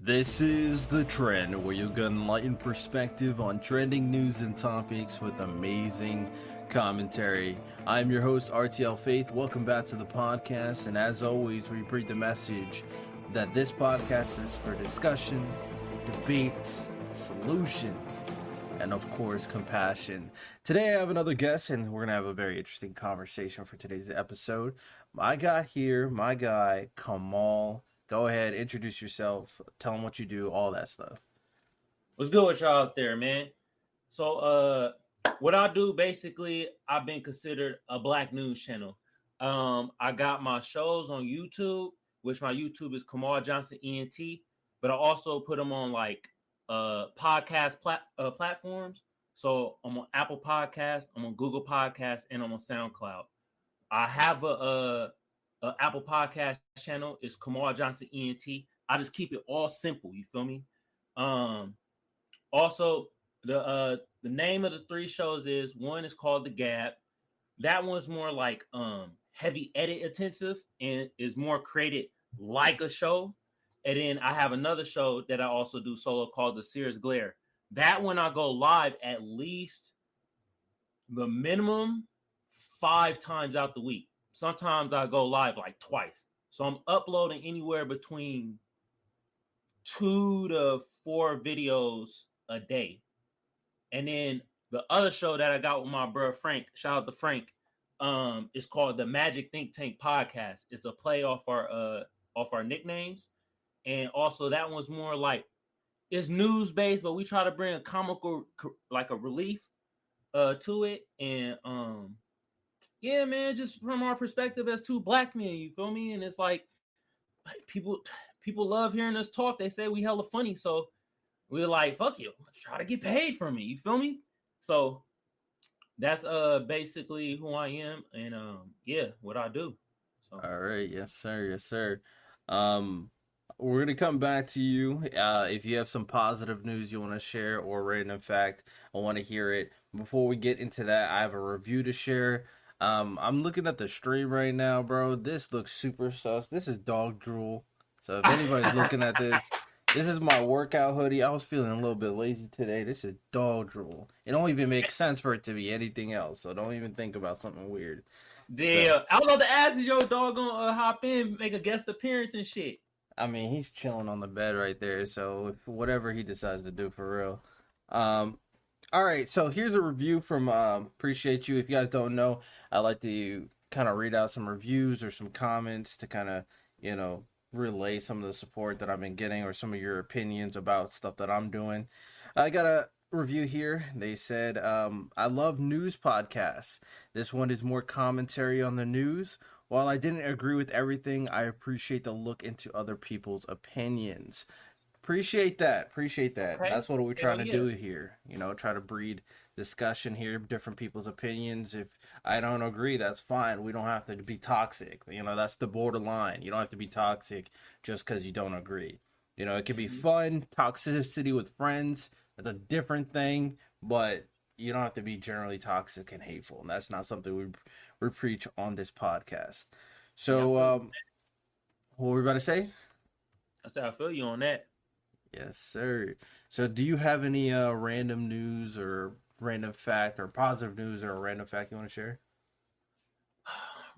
This is The Trend, where you'll get enlightened perspective on trending news and topics with amazing commentary. I'm your host, RTL Faith. Welcome back to the podcast, and as always, we bring the message that this podcast is for discussion, debates, solutions, and of course, compassion. Today I have another guest, and we're going to have a very interesting conversation for today's episode. My guy, Kamal. Go ahead, introduce yourself, tell them what you do, all that stuff. What's good with y'all out there, man? So, what I do, basically, I've been considered a black news channel. I got my shows on YouTube, which my YouTube is Kamal Johnson ENT, but I also put them on podcast platforms. So I'm on Apple Podcasts, I'm on Google Podcasts, and I'm on SoundCloud. I have a Apple Podcast channel. Is Kamal Johnson ENT. I just keep it all simple. You feel me? Also, the name of the three shows is, one is called the G.A.B. That one's more like heavy edit intensive and is more created like a show. And then I have another show that I also do solo called the Sears Glare. That one I go live at least the minimum 5 times out the week. Sometimes I go live like twice. So I'm uploading anywhere between 2 to 4 videos a day. And then the other show that I got with my bro Frank, shout out to Frank, is called the Magic Think Tank Podcast. It's a play off our nicknames. And also that one's more like, it's news based, but we try to bring a comical, like a relief to it. And yeah, man, just from our perspective as 2 black men, you feel me? And it's like people love hearing us talk. They say we hella funny, so we're like, fuck you, try to get paid from me. You feel me? So that's basically who I am, and yeah, what I do. So. All right, yes sir. We're gonna come back to you. If you have some positive news you want to share or random fact, I want to hear it. Before we get into that, I have a review to share. I'm looking at the stream right now, bro. This looks super sus. This is dog drool. So if anybody's looking at this is my workout hoodie. I was feeling a little bit lazy today. This is dog drool. It don't even make sense for it to be anything else. So don't even think about something weird. Yeah, I was about to ask if your dog gonna hop in, make a guest appearance and shit. I mean, he's chilling on the bed right there. So whatever he decides to do, for real. All right, so here's a review from Appreciate You. If you guys don't know, I like to kind of read out some reviews or some comments to kind of, relay some of the support that I've been getting or some of your opinions about stuff that I'm doing. I got a review here. They said, I love news podcasts. This one is more commentary on the news. While I didn't agree with everything, I appreciate the look into other people's opinions. Appreciate that. Okay. That's what we're trying to do here. Try to breed discussion here, different people's opinions. If I don't agree, that's fine. We don't have to be toxic. That's the borderline. You don't have to be toxic just because you don't agree. It can be fun. Toxicity with friends, that's a different thing, but you don't have to be generally toxic and hateful. And that's not something we preach on this podcast. So, what were we about to say? I said, I feel you on that. Yes, sir. So do you have any random news or random fact or positive news or a random fact you want to share?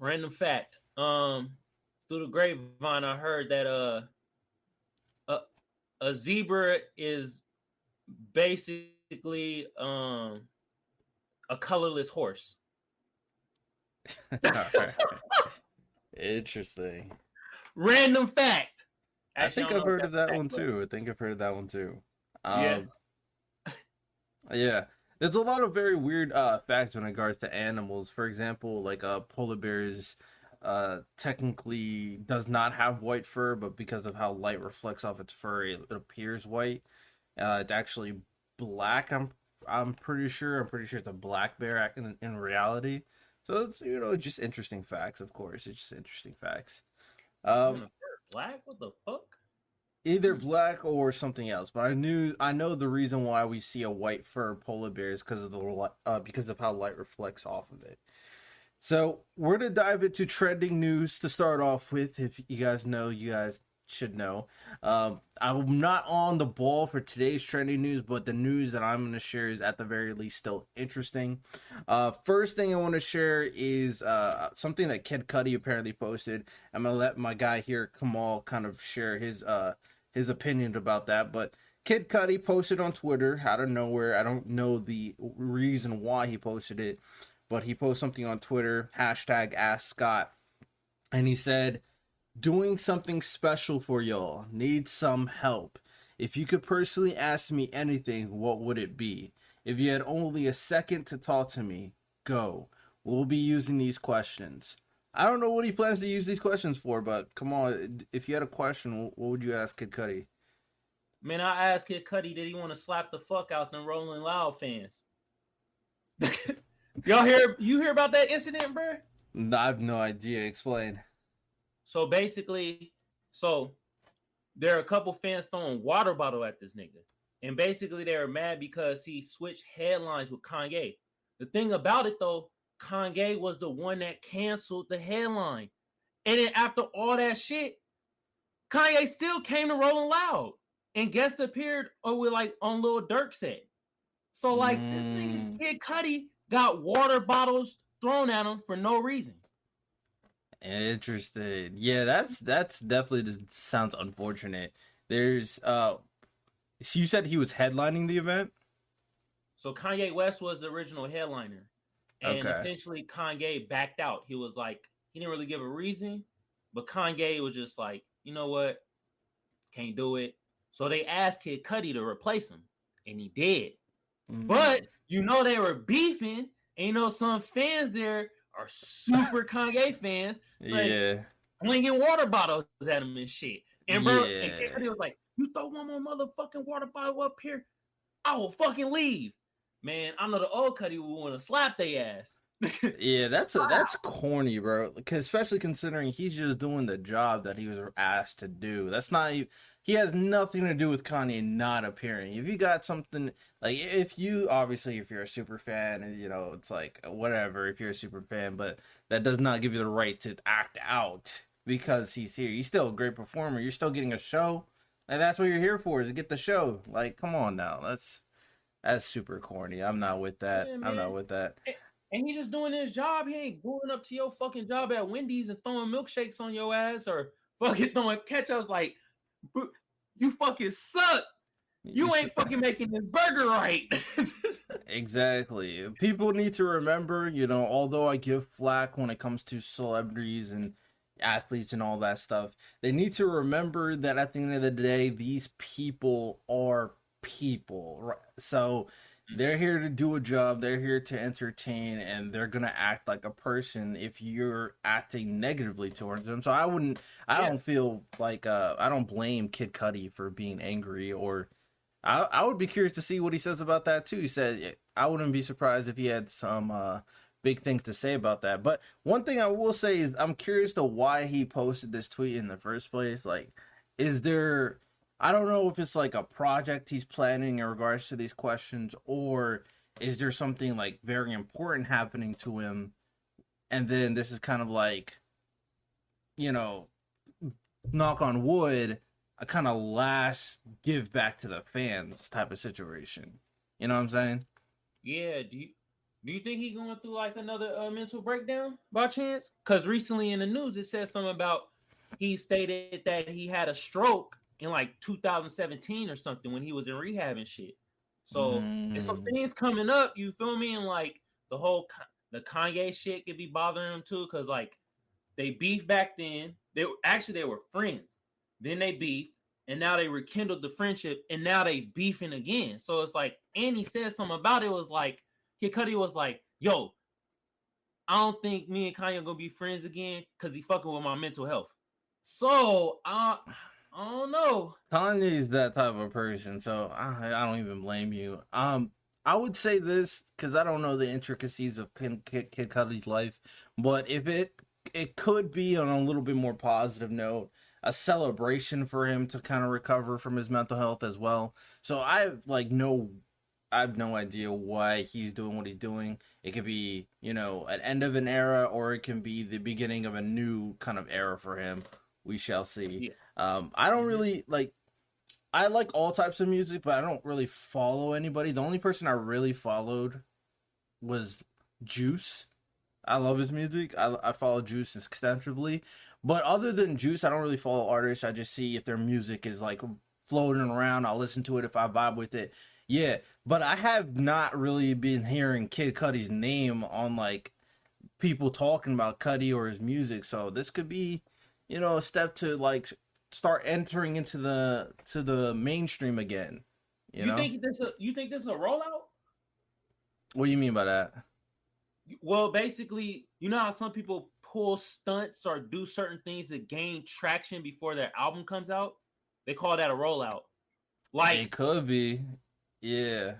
Random fact. Through the grapevine, I heard that a zebra is basically a colorless horse. Interesting. Random fact. Actually, I think I've heard of that one too. Yeah. There's a lot of very weird facts in regards to animals. For example, like polar bears technically does not have white fur, but because of how light reflects off its fur, it appears white. It's actually black. I'm pretty sure it's a black bear in reality. So it's just interesting facts. Of course, it's just interesting facts. Black? What the fuck? Either black or something else, but I know the reason why we see a white fur polar bear is because of how light reflects off of it. So we're gonna dive into trending news to start off with. If you guys know, you guys should know. I'm not on the ball for today's trending news, but the news that I'm going to share is at the very least still interesting. First thing I want to share is something that Kid Cudi apparently posted. I'm going to let my guy here, Kamal, kind of share his opinion about that. But Kid Cudi posted on Twitter out of nowhere. I don't know the reason why he posted it, but he posted something on Twitter, hashtag Ask Scott, and he said, doing something special for y'all. Need some help. If you could personally ask me anything, what would it be? If you had only a second to talk to me, go. We'll be using these questions. I don't know what he plans to use these questions for, but come on. If you had a question, what would you ask Kid Cudi? Man, I asked Kid Cudi, did he want to slap the fuck out them Rolling Loud fans? You hear about that incident, bro? I have no idea. Explain. So basically, there are a couple fans throwing water bottle at this nigga. And basically they were mad because he switched headlines with Kanye. The thing about it though, Kanye was the one that canceled the headline. And then after all that shit, Kanye still came to Rolling Loud and guest appeared with like on Lil Durk set. So like this nigga Kid Cudi got water bottles thrown at him for no reason. Interesting. Yeah, that's definitely just sounds unfortunate. There's so you said he was headlining the event? So Kanye West was the original headliner. And essentially Kanye backed out. He was like, he didn't really give a reason, but Kanye was just like, you know what? Can't do it. So they asked Kid Cudi to replace him, and he did. But you know they were beefing, and you know some fans there are super Kanye fans. Like, flinging water bottles at him and shit. And bro, and Kid Cudi was like, you throw one more motherfucking water bottle up here, I will fucking leave. Man, I know the old Cudi would want to slap their ass. Yeah, that's corny, bro. Because especially considering he's just doing the job that he was asked to do. That's not. He has nothing to do with Kanye not appearing. If you got something like, if you're a super fan, and you know it's like whatever. If you're a super fan, but that does not give you the right to act out because he's here. He's still a great performer. You're still getting a show, and that's what you're here for, is to get the show. Like, come on now, that's super corny. I'm not with that. Yeah, I'm not with that. And he just doing his job. He ain't going up to your fucking job at Wendy's and throwing milkshakes on your ass or fucking throwing ketchups. Like, you fucking suck. You ain't fucking making this burger right. Exactly. People need to remember, you know, although I give flack when it comes to celebrities and athletes and all that stuff, they need to remember that at the end of the day, these people are people. Right? So they're here to do a job, they're here to entertain, and they're gonna act like a person if you're acting negatively towards them. So I don't feel like I don't blame Kid Cudi for being angry, or I would be curious to see what he says about that too. He said I wouldn't be surprised if he had some big things to say about that. But one thing I will say is I'm curious to why he posted this tweet in the first place. Like, is there, I don't know if it's like a project he's planning in regards to these questions, or is there something like very important happening to him? And then this is kind of like, you know, knock on wood, a kind of last give back to the fans type of situation. You know what I'm saying? Yeah. Do you think he's going through like another mental breakdown by chance? Because recently in the news it said something about he stated that he had a stroke in like 2017 or something when he was in rehab and shit. So there's some things coming up, you feel me? And like the Kanye shit could be bothering him too, because like they beefed back then. They were friends. Then they beefed, and now they rekindled the friendship, and now they beefing again. So it's like, and he said something about it, was like, Kid Cudi was like, yo, I don't think me and Kanye are gonna be friends again because he fucking with my mental health. So I don't know. Kanye's that type of person, so I don't even blame you. I would say this because I don't know the intricacies of Kid Cudi's life, but if it could be on a little bit more positive note, a celebration for him to kind of recover from his mental health as well. So I have no idea why he's doing what he's doing. It could be, you know, an end of an era, or it can be the beginning of a new kind of era for him. we shall see. Yeah. I don't Mhm. really like. I like all types of music, but I don't really follow anybody. The only person I really followed was Juice. I love his music. I follow Juice extensively, but other than Juice, I don't really follow artists. I just see if their music is like floating around. I'll listen to it if I vibe with it. Yeah, but I have not really been hearing Kid Cudi's name on like people talking about Cudi or his music. So this could be, a step to like start entering into the mainstream again. You You know, think this is a rollout? what do you mean by that? Well, basically, you know how some people pull stunts or do certain things to gain traction before their album comes out? They call that a rollout. It Like, could be, yeah.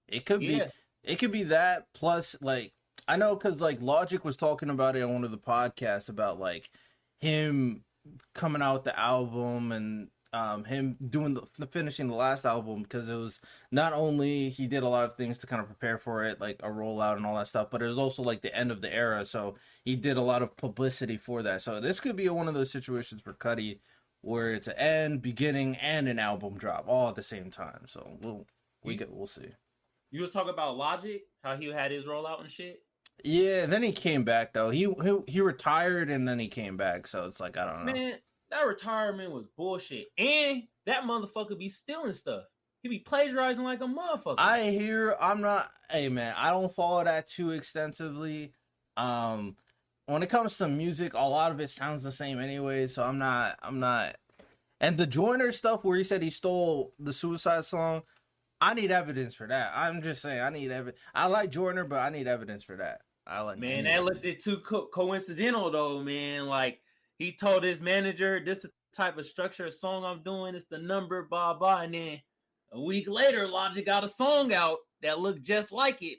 It could be. yeah, It could be that plus like I know because like Logic was talking about it on one of the podcasts about like him coming out with the album and him doing the finishing the last album because it was not only he did a lot of things to kind of prepare for it like a rollout and all that stuff, but it was also like the end of the era, so he did a lot of publicity for that. So this could be one of those situations for Cudi where it's an end, beginning, and an album drop all at the same time. So you, we'll see. you was talking about Logic, how he had his rollout and shit. Yeah, then he came back though. He retired and then he came back. So it's like I don't know. Man, that retirement was bullshit. And that motherfucker be stealing stuff. He be plagiarizing like a motherfucker. I hear I'm not. Hey man, I don't follow that too extensively. Um, when it comes to music, a lot of it sounds the same anyway. So I'm not. I'm not. And the Joyner stuff where he said he stole the Suicide song, I need evidence for that. I'm just saying I need evidence. I like Joyner, but I need evidence for that. I Man, need that evidence. looked it too coincidental though, man. Like he told his manager, "This is the type of structure of song I'm doing. It's the number, blah blah." And then a week later, Logic got a song out that looked just like it.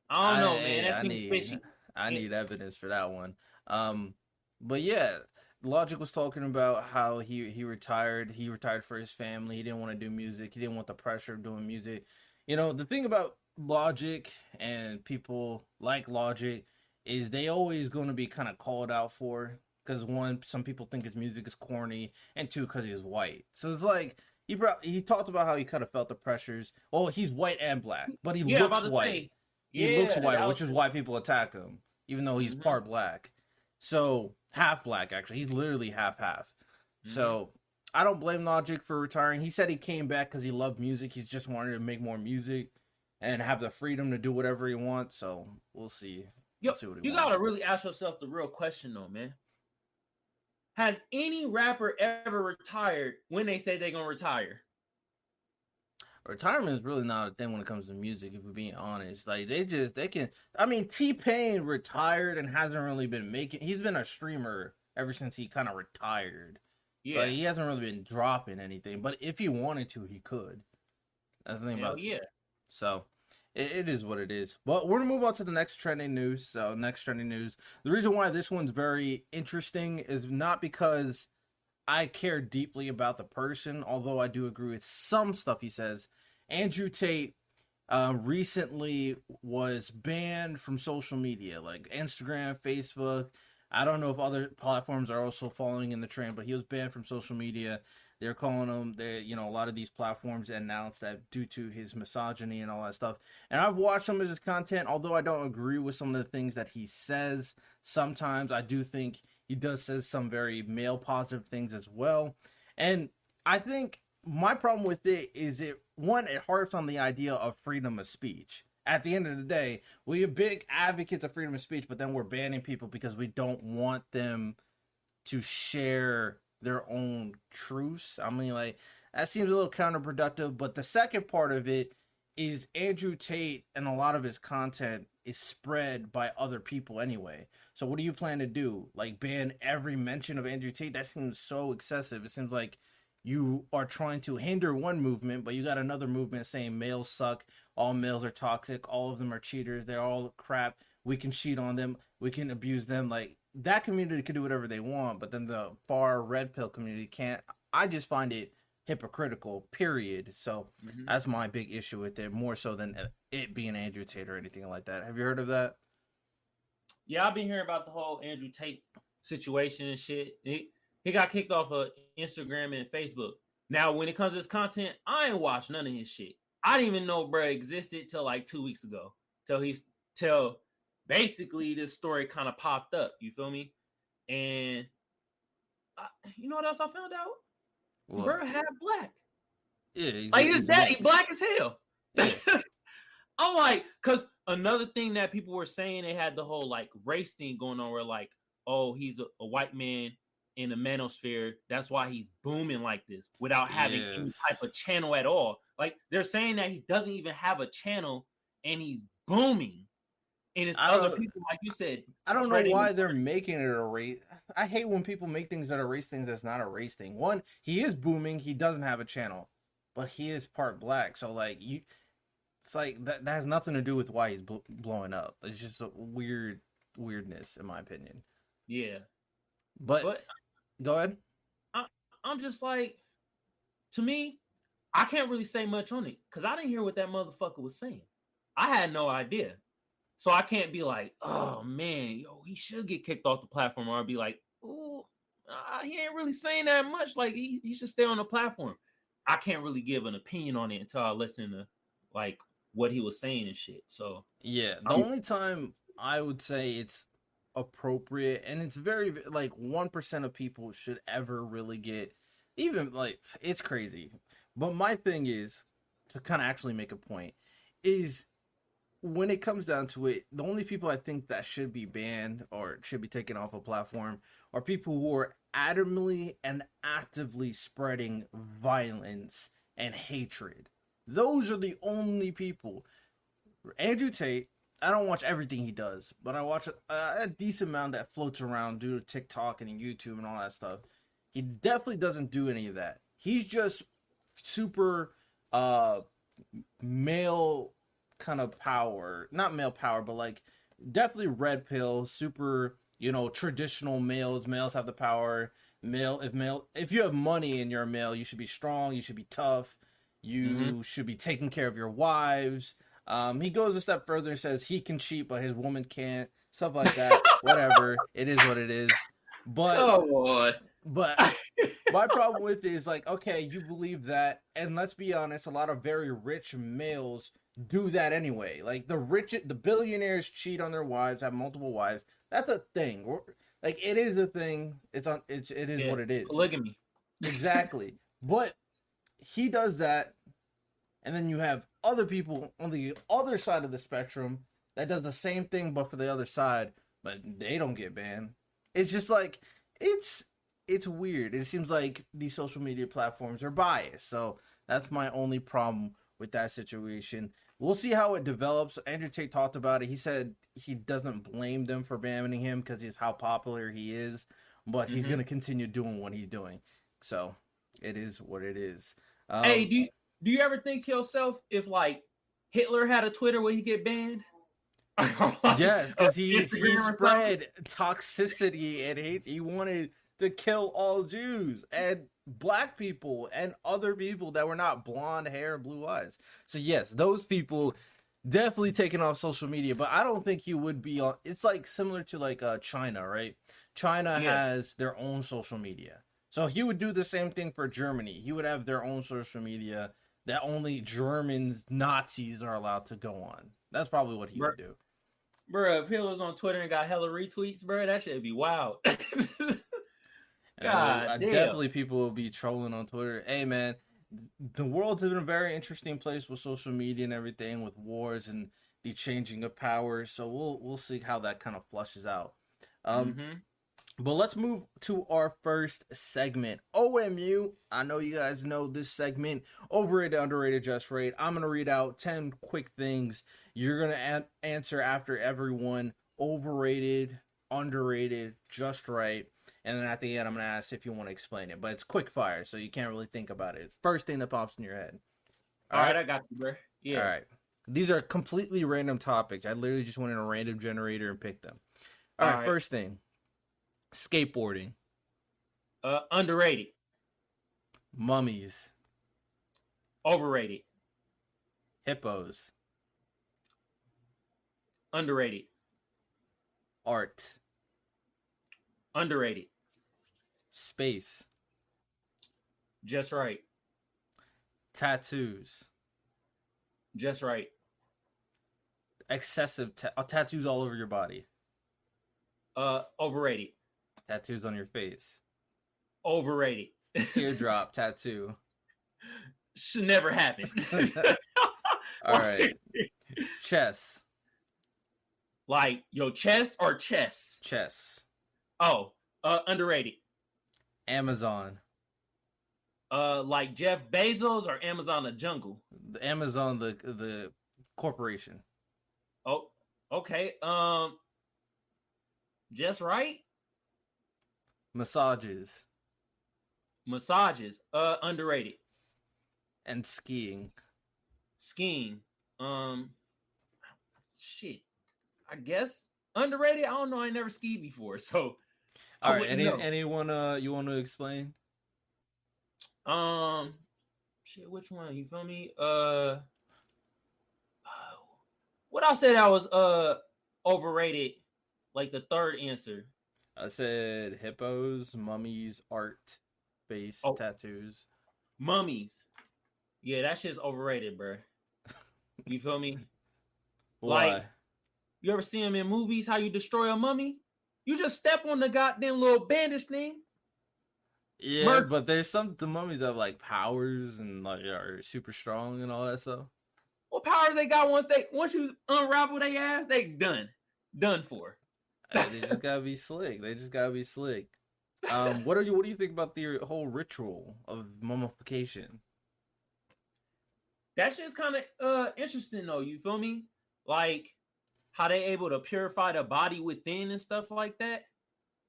I don't know, man. That seems fishy. I And, need evidence for that one. Um, but yeah, Logic was talking about how he retired. He retired for his family. He didn't want to do music. He didn't want the pressure of doing music. The thing about Logic and people like Logic is they always going to be kind of called out for because one, some people think his music is corny, and two, because he's white. So it's like he talked about how he kind of felt the pressures. Oh, he's white and black, but he yeah, I'm looks about to white. say, He looks yeah, white, that which was. is why people attack him, even though he's Mm-hmm, part black. So half black, actually, he's literally half. mm-hmm. So I don't blame Logic for retiring. He said he came back because he loved music. He's just wanted to make more music and have the freedom to do whatever he wants. So we'll see. Yo, We'll see what he you wants. gotta really ask yourself the real question though, man. Has any rapper ever retired when they say they're gonna retire? Retirement is really not a thing when it comes to music, if we're being honest. Like they can. I mean, T-Pain retired and hasn't really been making. He's been a streamer ever since he kind of retired, but Yeah, he hasn't really been dropping anything. But if he wanted to, he could. That's the thing hell about. yeah. So it is what it is. But we're gonna move on to the next trending news. So next trending news. The reason why this one's very interesting is not because I care deeply about the person, although I do agree with some stuff he says. Andrew Tate recently was banned from social media, like Instagram, Facebook. I don't know if other platforms are also following in the trend, but he was banned from social media. They're calling him, a lot of these platforms announced that due to his misogyny and all that stuff. And I've watched some of his content, although I don't agree with some of the things that he says. Sometimes I do think he does say some very male positive things as well. And I think my problem with it is it harps on the idea of freedom of speech. At the end of the day, we're big advocates of freedom of speech, but then we're banning people because we don't want them to share their own truths. I mean, like, that seems a little counterproductive. But the second part of it is Andrew Tate and a lot of his content is spread by other people anyway. So what do you plan to do? Like, ban every mention of Andrew Tate? That seems so excessive. It seems like you are trying to hinder one movement, but you got another movement saying males suck, all males are toxic, all of them are cheaters, they're all crap, we can cheat on them, we can abuse them. Like, that community can do whatever they want, but then the far red pill community can't. I just find it hypocritical, period. So Mm-hmm. that's my big issue with it, more so than it being Andrew Tate or anything like that. Have you heard of that? Yeah, I've been hearing about the whole Andrew Tate situation and shit. He got kicked off of Instagram and Facebook. Now, when it comes to his content, I ain't watched none of his shit. I didn't even know bro existed till like 2 weeks ago. Till basically this story kind of popped up. You feel me? And you know what else I found out? What? Bro half black. Yeah, Like his daddy mixed. black as hell. Yeah. I'm like, because another thing that people were saying, they had the whole like race thing going on where like, oh, he's a white man in the manosphere. That's why he's booming like this without having any type of channel at all. Like they're saying that he doesn't even have a channel and he's booming. And it's other people, like you said. I don't know why they're making it a race. I hate when people make things that are race things that's not a race thing. One, he is booming. He doesn't have a channel, but he is part black. So like it's like that has nothing to do with why he's blowing up. It's just a weirdness, in my opinion. Yeah, but go ahead. I'm just like, to me, I can't really say much on it because I didn't hear what that motherfucker was saying. I had no idea. So I can't be like, oh man, yo, he should get kicked off the platform, or I'd be like, oh, he ain't really saying that much. Like he should stay on the platform. I can't really give an opinion on it until I listen to like what he was saying and shit. So yeah, the only time I would say it's appropriate, and it's very like 1% of people should ever really get, even like it's crazy. But my thing is to kind of actually make a point is, when it comes down to it, the only people I think that should be banned or should be taken off a platform are people who are adamantly and actively spreading violence and hatred. Those are the only people. Andrew Tate, I don't watch everything he does, but I watch a decent amount that floats around due to TikTok and YouTube and all that stuff. He definitely doesn't do any of that. He's just super male kind of power, not male power, but like definitely red pill, super, traditional males have the power. If you have money and you're a male, you should be strong, you should be tough, you should be taking care of your wives. He goes a step further and says he can cheat but his woman can't, stuff like that. Whatever, it is what it is. But my problem with it is like, okay, you believe that, and let's be honest, a lot of very rich males do that anyway. Like the billionaires cheat on their wives, have multiple wives. That's a thing. Like it is a thing. It is what it is. Polygamy. Exactly. But he does that, and then you have other people on the other side of the spectrum that does the same thing but for the other side, but they don't get banned. It's just like it's weird. It seems like these social media platforms are biased. So that's my only problem with that situation. We'll see how it develops. Andrew Tate talked about it. He said he doesn't blame them for banning him because of how popular he is, but he's going to continue doing what he's doing. So it is what it is. Hey, do you ever think to yourself if like Hitler had a Twitter, would he get banned? Yes, because he spread toxicity and hate. He wanted to kill all Jews and black people and other people that were not blonde hair and blue eyes. So yes, those people definitely taken off social media, but I don't think he would be on. It's like similar to like China, right? China has their own social media. So he would do the same thing for Germany. He would have their own social media that only Germans, Nazis are allowed to go on. That's probably what he would do. Bro, if Hitler's on Twitter and got hella retweets, bro, that shit be wild. Definitely people will be trolling on Twitter. Hey man, the world has been a very interesting place with social media and everything, with wars and the changing of power. So we'll see how that kind of flushes out. But let's move to our first segment, OMU. I know you guys know this segment, overrated, underrated, just right. I'm gonna read out 10 quick things. You're gonna answer after everyone: overrated, underrated, just right. And then at the end, I'm going to ask if you want to explain it. But it's quick fire, so you can't really think about it. First thing that pops in your head. All right, I got you, bro. Yeah. All right. These are completely random topics. I literally just went in a random generator and picked them. All right, first thing. Skateboarding. Underrated. Mummies. Overrated. Hippos. Underrated. Art. Underrated. Space. Just right. Tattoos. Just right. Excessive tattoos all over your body. Overrated. Tattoos on your face. Overrated. Teardrop tattoo. Should never happen. All right. Chess. Like your chest or chess? Chess. Oh, underrated. Amazon. Like Jeff Bezos or Amazon the jungle? The Amazon, the corporation. Oh, okay. Just right. Massages. Massages. Underrated. And skiing. Skiing. Shit. I guess underrated. I don't know. I never skied before, so. All right. Anyone you want to explain? Shit. Which one? You feel me? What I said I was overrated. Like the third answer. I said hippos, mummies, art, face, tattoos. Mummies. Yeah, that shit's overrated, bro. You feel me? Why? Like, you ever see them in movies? How you destroy a mummy? You just step on the goddamn little bandage thing. Yeah, but there's the mummies that have like powers and like are super strong and all that stuff. What powers they got once you unravel their ass, they done for. They just gotta be slick. What do you think about the whole ritual of mummification? That shit's kind of interesting though. You feel me? Like how they able to purify the body within and stuff like that.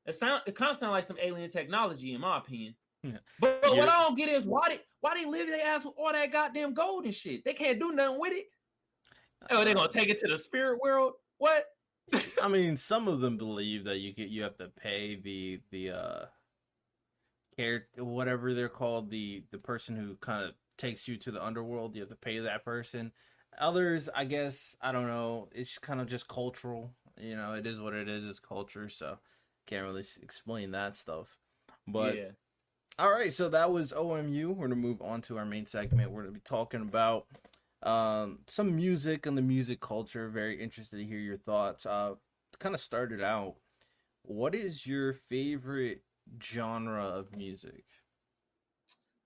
It kind of sounds like some alien technology in my opinion. Yeah. But what I don't get is why they live their ass with all that goddamn gold and shit. They can't do nothing with it. Oh, they're gonna take it to the spirit world? What? I mean, some of them believe that you have to pay the care, whatever they're called, the person who kind of takes you to the underworld. You have to pay that person. Others, I guess, I don't know. It's kind of just cultural. You know, it is what it is. It's culture, so can't really explain that stuff. But yeah. All right, so that was OMU. We're gonna move on to our main segment. We're gonna be talking about some music and the music culture. Very interested to hear your thoughts. To kind of start it out, what is your favorite genre of music?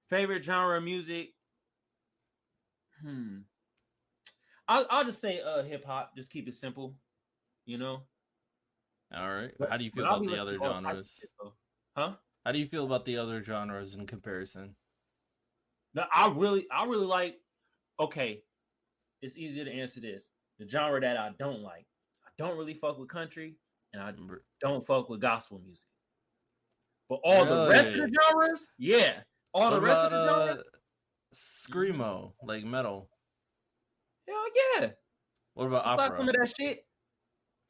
Favorite genre of music? I'll just say hip hop. Just keep it simple, you know. All right. How do you feel about the other genres? Huh? How do you feel about the other genres in comparison? No, I really like. Okay, it's easier to answer this. The genre that I don't like, I don't really fuck with country, and I don't fuck with gospel music. But all the rest of the genres, yeah, all the rest of the genres, screamo, like metal. Hell yeah. What about opera? Like some of that shit.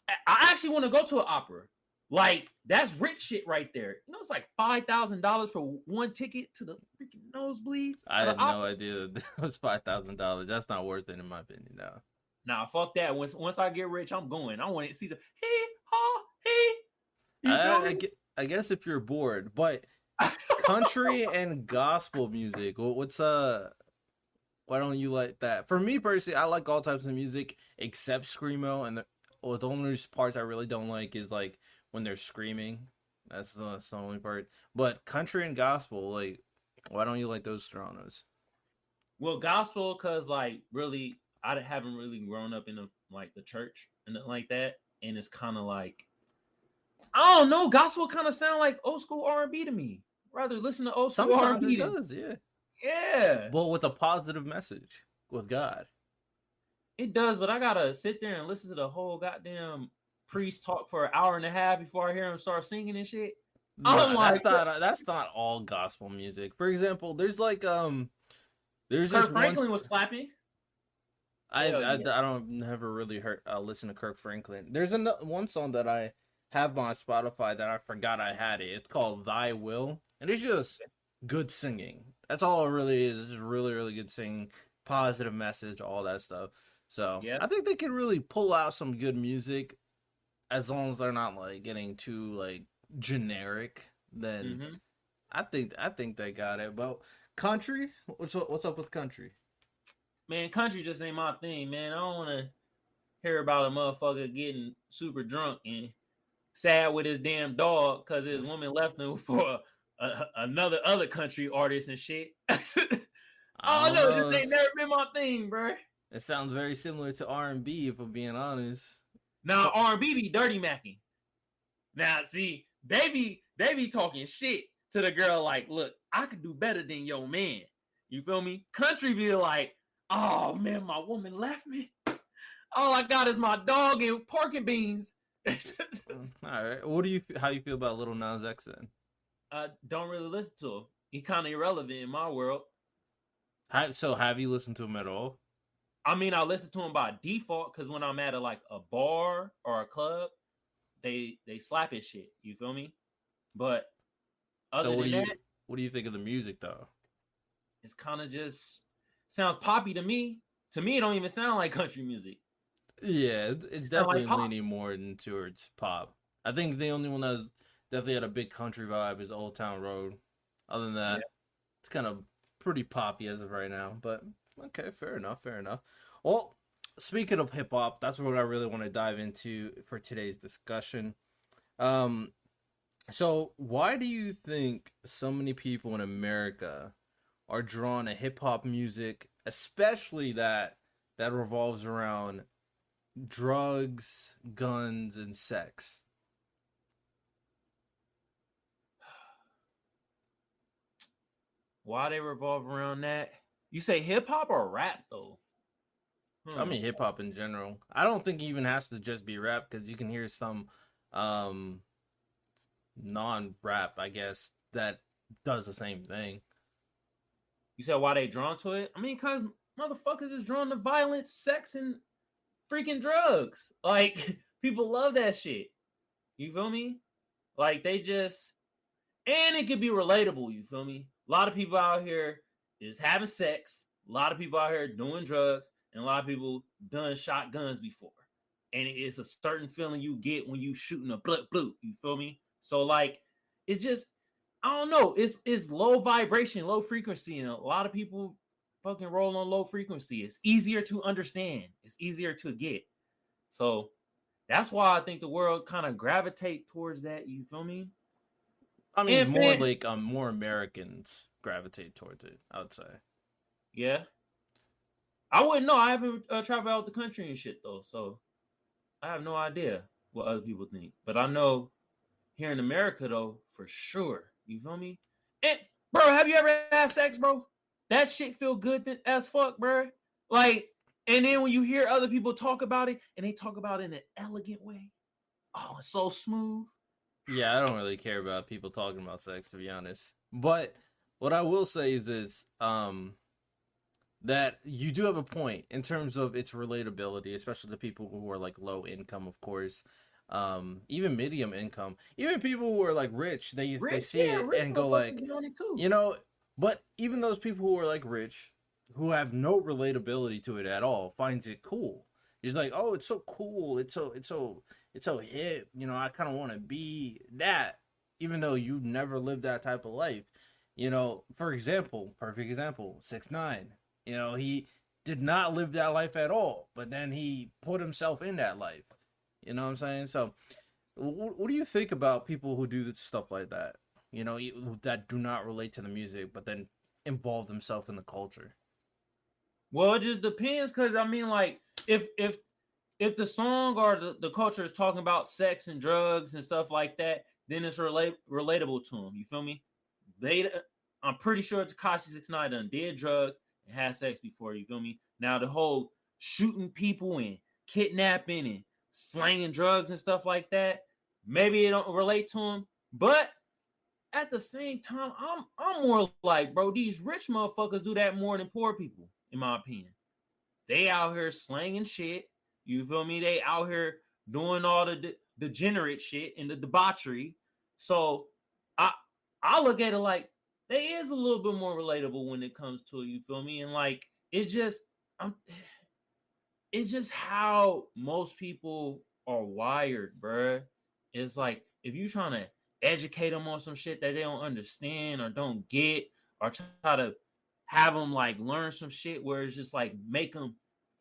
I actually want to go to an opera. Like, that's rich shit right there. You know, it's like $5,000 for one ticket to the freaking nosebleeds. I had no idea that was $5,000. That's not worth it, in my opinion, no. Nah, fuck that. Once I get rich, I'm going. I want to see the hey. I guess if you're bored, but country and gospel music, why don't you like that? For me personally, I like all types of music except screamo, and the only parts I really don't like is like when they're screaming. That's the only part. But country and gospel, like, why don't you like those genres? Well, gospel, cause like really, I haven't really grown up in the church and like that, and it's kind of like, I don't know, gospel kind of sound like old school R&B to me. Rather listen to old school R&B. Sometimes it does, yeah. But with a positive message with God. It does, but I gotta sit there and listen to the whole goddamn priest talk for an hour and a half before I hear him start singing and shit. That's not all gospel music. For example, there's like there's Kirk Franklin was slapping. I don't never really listen to Kirk Franklin. There's one song that I have on Spotify that I forgot I had it. It's called "Thy Will," and it's just good singing. That's all it really is. It's just really, really good singing, positive message, all that stuff. So I think they can really pull out some good music, as long as they're not like getting too like generic. Then I think they got it. But country, what's up with country? Man, country just ain't my thing, man. I don't want to hear about a motherfucker getting super drunk and sad with his damn dog because his woman left him for another other country artist and shit. I Oh don't no, know. this ain't never been my thing, bro. It sounds very similar to R&B, if I'm being honest. Now R&B be dirty macking. Now see, they be talking shit to the girl like, look, I could do better than your man. You feel me? Country be like, oh man, my woman left me. All I got is my dog and pork and beans. All right. How you feel about Little Nas X then? I don't really listen to him. He kind of irrelevant in my world. So have you listened to him at all? I mean, I listen to him by default because when I'm at like a bar or a club, they slap his shit. You feel me? But other than that, what do you think of the music though? it's kind of just sounds poppy to me. To me, it don't even sound like country music. Yeah, it's definitely like leaning more than towards pop. I think the only one that definitely had a big country vibe is Old Town Road. Other than that, it's kind of pretty poppy as of right now. But okay, fair enough. Well, speaking of hip hop, that's what I really want to dive into for today's discussion. So why do you think so many people in America are drawn to hip hop music, especially that revolves around drugs, guns, and sex? Why they revolve around that? You say hip hop or rap though? I mean hip hop in general. I don't think it even has to just be rap because you can hear some non-rap, I guess, that does the same thing. You said why they drawn to it? I mean, cause motherfuckers is drawn to violence, sex, and freaking drugs. Like people love that shit. You feel me? Like they just, and it could be relatable. You feel me? A lot of people out here is having sex. A lot of people out here doing drugs, and a lot of people done shot guns before. And it's a certain feeling you get when you shooting a bloop bloop. You feel me? So like, it's just, I don't know. It's low vibration, low frequency, and a lot of people fucking roll on low frequency. It's easier to understand. It's easier to get. So that's why I think the world kind of gravitate towards that. You feel me? I mean, more like more Americans gravitate towards it, I would say. Yeah. I wouldn't know. I haven't traveled out the country and shit though, so I have no idea what other people think. But I know here in America though, for sure. You feel me? And bro, have you ever had sex, bro? That shit feel good as fuck, bro. Like, and then when you hear other people talk about it, and they talk about it in an elegant way, oh, it's so smooth. Yeah, I don't really care about people talking about sex, to be honest. But what I will say is this, that you do have a point in terms of its relatability, especially to people who are like low income, of course, even medium income, even people who are like rich, they see it and go like, you know. But even those people who are like rich, who have no relatability to it at all, finds it cool. He's like, oh, it's so cool, it's so hip, you know, I kind of want to be that, even though you never lived that type of life. You know, for example, perfect example, 6ix9ine. You know, he did not live that life at all, but then he put himself in that life. You know what I'm saying? So, what do you think about people who do stuff like that? You know, that do not relate to the music, but then involve themselves in the culture? Well, it just depends, because I mean, like, if the song or the culture is talking about sex and drugs and stuff like that, then it's relatable to them. You feel me? I'm pretty sure Tekashi 6ix9ine done did drugs and had sex before. You feel me? Now the whole shooting people and kidnapping and slanging drugs and stuff like that, maybe it don't relate to him. But at the same time, I'm more like, bro, these rich motherfuckers do that more than poor people, in my opinion. They out here slanging shit. You feel me? They out here doing all the degenerate shit and the debauchery. So I look at it like they is a little bit more relatable when it comes to it. You feel me? And like it's just how most people are wired, bruh. It's like if you trying to educate them on some shit that they don't understand or don't get, or try to have them like learn some shit where it's just like make them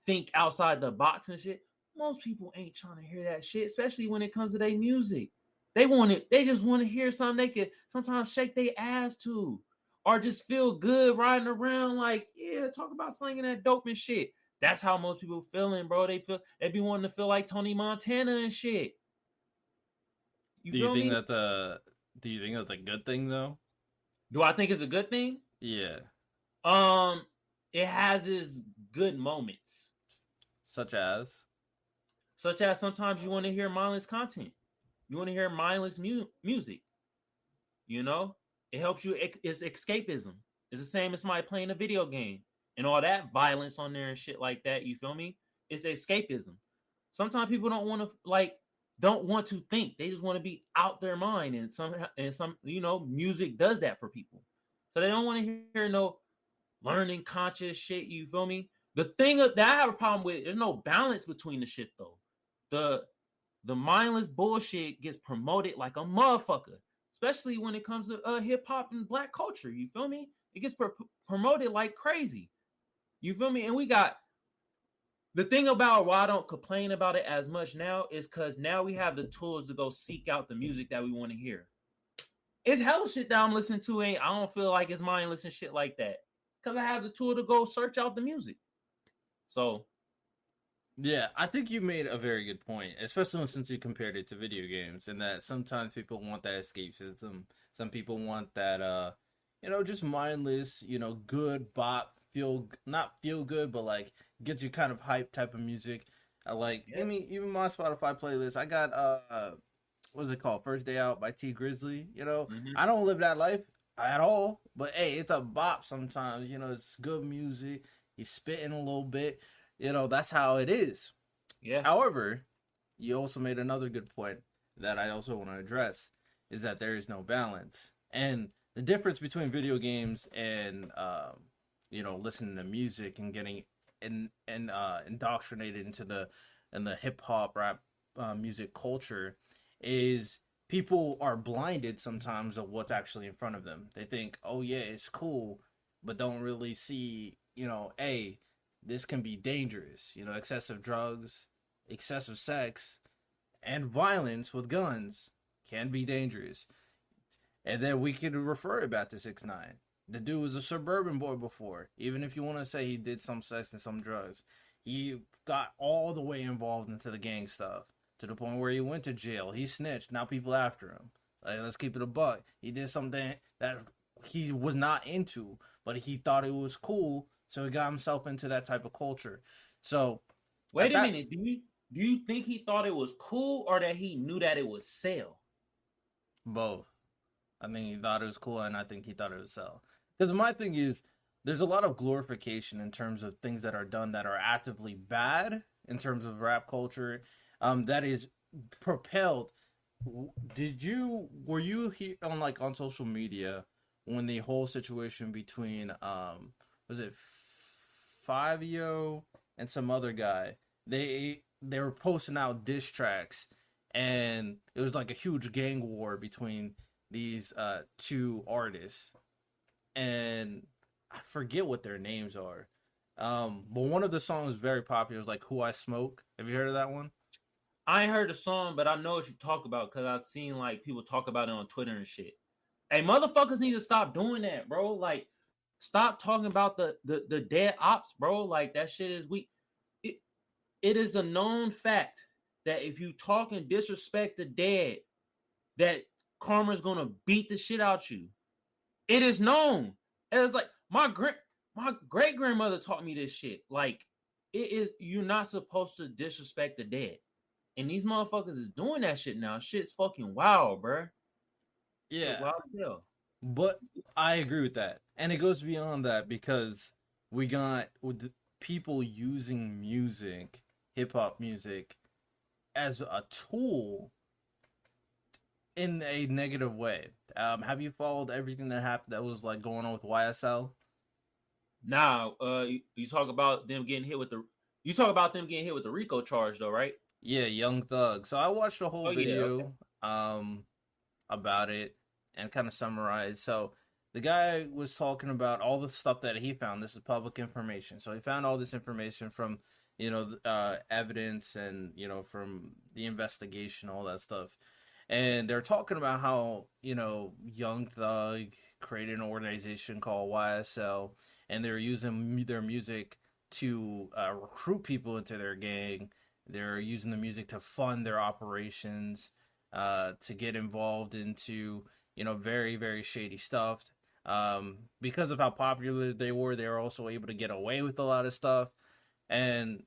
think outside the box and shit. Most people ain't trying to hear that shit, especially when it comes to their music. They just want to hear something they can sometimes shake their ass to, or just feel good riding around. Like, yeah, talk about slinging that dope and shit. That's how most people feeling, bro. They be wanting to feel like Tony Montana and shit. You Do you feel think me? that do you think that's a good thing though? Do I think it's a good thing? Yeah. Um, it has its good moments, Such as? such as sometimes you want to hear mindless content. You want to hear mindless music. You know, it helps you. It's escapism. It's the same as somebody playing a video game and all that violence on there and shit like that. You feel me? It's escapism. Sometimes people don't want to think. They just want to be out their mind, and some music does that for people. So they don't want to hear no learning conscious shit. You feel me? The thing that I have a problem with, there's no balance between the shit though. The mindless bullshit gets promoted like a motherfucker, especially when it comes to hip hop and black culture. You feel me? It gets promoted like crazy. You feel me? And we got the thing about why I don't complain about it as much now is because now we have the tools to go seek out the music that we want to hear. It's hella shit that I'm listening to, and I don't feel like it's mindless and shit like that because I have the tool to go search out the music. So Yeah, I think you made a very good point, especially since you compared it to video games, and that sometimes people want that escapism. Some people want that, just mindless, good bop, not feel good, but like gets you kind of hype type of music. I like, I mean, even my Spotify playlist, I got, what is it called? First Day Out by T Grizzly. I don't live that life at all, but hey, it's a bop sometimes. It's good music. He's spitting a little bit. That's how it is. yeah, However, you also made another good point that I also want to address is that there is no balance. And the difference between video games and listening to music and getting indoctrinated into the hip hop rap music culture is people are blinded sometimes of what's actually in front of them. They think, "Oh yeah, it's cool," but don't really see, hey, this can be dangerous. Excessive drugs, excessive sex, and violence with guns can be dangerous. And then we can refer it back to 6ix9ine. The dude was a suburban boy before. Even if you want to say he did some sex and some drugs, he got all the way involved into the gang stuff to the point where he went to jail. He snitched. Now people after him. Like, let's keep it a buck. He did something that he was not into, but he thought it was cool, so he got himself into that type of culture. So, wait a minute. Do you think he thought it was cool or that he knew that it would sell? both. I think he thought it was cool, and I think he thought it would sell. Because my thing is, there's a lot of glorification in terms of things that are done that are actively bad in terms of rap culture. That is propelled. Were you here on social media when the whole situation between was it Fivio and some other guy, they were posting out diss tracks, and it was like a huge gang war between these two artists, and I forget what their names are. But one of the songs was very popular. It was like "Who I Smoke." Have you heard of that one? I ain't heard the song, but I know what you talk about because I've seen like people talk about it on Twitter and shit. Hey, motherfuckers need to stop doing that, bro. Like, stop talking about the dead ops, bro. Like that shit is weak. It, it is a known fact that if you talk and disrespect the dead, that karma's gonna beat the shit out you. It is known. It's like my great grandmother taught me this shit. Like, it is, you're not supposed to disrespect the dead. And these motherfuckers is doing that shit now. Shit's fucking wild, bro. Shit Yeah, wild as hell. but I agree with that, and it goes beyond that because we got with the people using music, hip hop music, as a tool in a negative way. Have you followed everything that happened that was like going on with YSL? Now, you talk about them getting hit with the RICO charge though, right? Yeah, Young Thug. So I watched the Oh whole yeah, okay. video. Um, about it and kind of summarize. So the guy was talking about all the stuff that he found. This is public information. So he found all this information from, evidence and, from the investigation, all that stuff. And they're talking about how, Young Thug created an organization called YSL, and they're using their music to recruit people into their gang. They're using the music to fund their operations, to get involved into, very, very shady stuff. Because of how popular they were also able to get away with a lot of stuff. And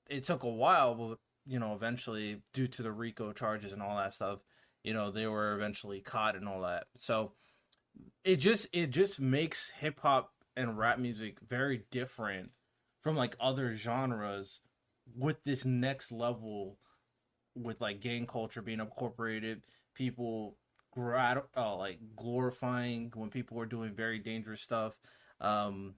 it took a while, but, eventually, due to the RICO charges and all that stuff, they were eventually caught and all that. So it just makes hip hop and rap music very different from like other genres, with this next level, with like gang culture being incorporated, people like glorifying when people are doing very dangerous stuff, um,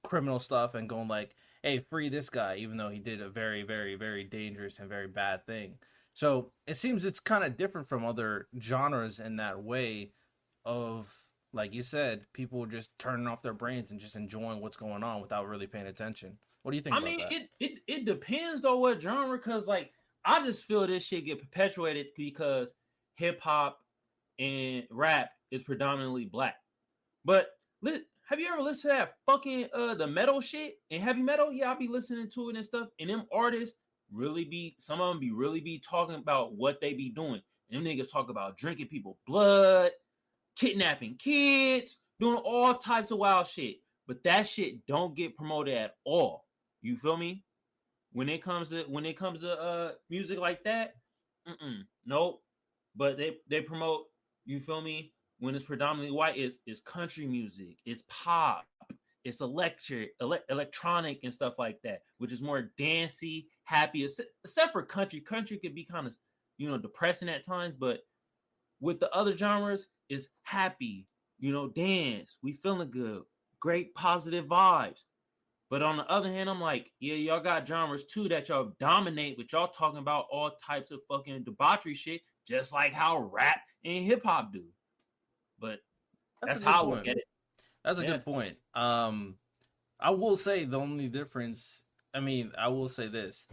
criminal stuff, and going like, "Hey, free this guy," even though he did a very, very, very dangerous and very bad thing. So it seems it's kind of different from other genres in that way of, like you said, people just turning off their brains and just enjoying what's going on without really paying attention. What do you think I about mean, that? it depends on what genre, because like I just feel this shit get perpetuated because hip hop and rap is predominantly black. But have you ever listened to that fucking the metal shit and heavy metal? Yeah, I be listening to it and stuff. And them artists really be, some of them be really be talking about what they be doing. And them niggas talk about drinking people blood, kidnapping kids, doing all types of wild shit. But that shit don't get promoted at all. You feel me? When it comes to music like that, nope. But they promote. You feel me? When it's predominantly white, is country music, it's pop, it's electronic and stuff like that, which is more dancey, happy. Except for country, country could be kind of depressing at times, but with the other genres, is happy, dance, we feeling good, great positive vibes. But on the other hand, I'm like, yeah, y'all got genres too that y'all dominate, but y'all talking about all types of fucking debauchery shit, just like how rap and hip hop do. But That's a that's good how I look point. at it. That's a Yeah. good point. I will say the only difference. I mean, I will say this: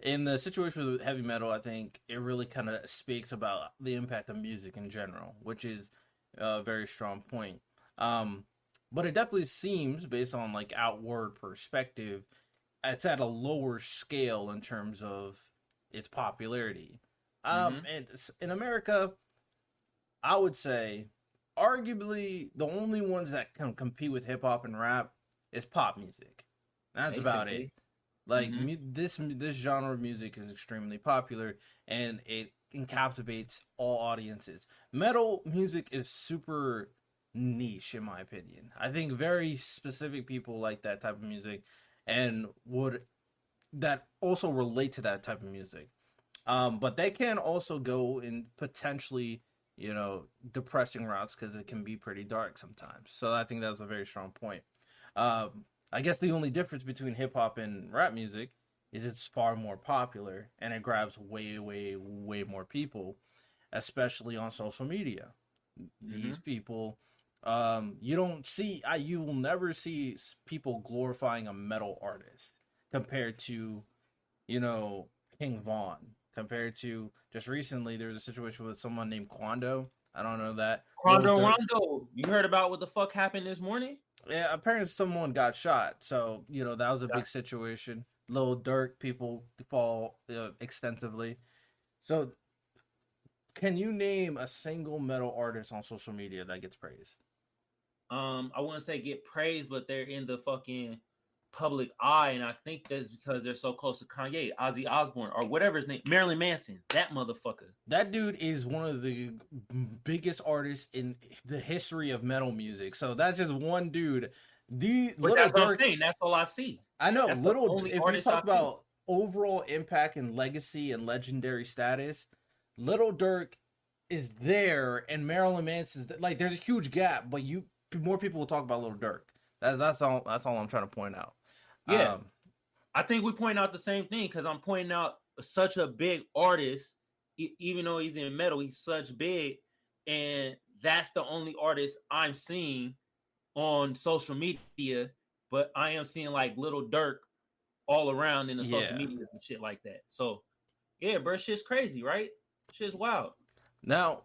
in the situation with heavy metal, I think it really kind of speaks about the impact of music in general, which is a very strong point. Um, but it definitely seems, based on like outward perspective, it's at a lower scale in terms of its popularity. Mm-hmm. And in America, I would say, arguably, the only ones that can compete with hip hop and rap is pop music. That's about it. Basically. Like Mm-hmm. this genre of music is extremely popular, and it captivates all audiences. Metal music is super niche, in my opinion. I think very specific people like that type of music, and would that also relate to that type of music. But they can also go in potentially, depressing routes, because it can be pretty dark sometimes. So I think that was a very strong point. I guess the only difference between hip hop and rap music is it's far more popular, and it grabs way, way, way more people, especially on social media. Mm-hmm. These people, you don't see, you will never see people glorifying a metal artist compared to, King Vaughn. Compared to just recently, there was a situation with someone named Quando. I don't know that. Lil Rondo Durk. Rondo, you heard about what the fuck happened this morning? Yeah, apparently someone got shot. So, that was a Yeah. big situation. Lil Durk, people fall extensively. So, can you name a single metal artist on social media that gets praised? I wouldn't say get praised, but they're in the fucking public eye, and I think that's because they're so close to Kanye, Ozzy Osbourne, or whatever his name, Marilyn Manson, that motherfucker. That dude is one of the biggest artists in the history of metal music. So that's just one dude. The But Little that's what I'm Durk, saying. That's all I see. I know That's the little. only If you artist I talk see. about overall impact and legacy and legendary status, Little Durk is there, and Marilyn Manson's like. There's a huge gap, but more people will talk about Little Durk. That's all. That's all I'm trying to point out. Yeah, Um, I think we point out the same thing because I'm pointing out such a big artist, even though he's in metal, he's such big. and that's the only artist I'm seeing on social media. But I am seeing like Little Dirk all around in the social Yeah. media and shit like that. So yeah, bro, shit's crazy, right? Shit's wild. Now,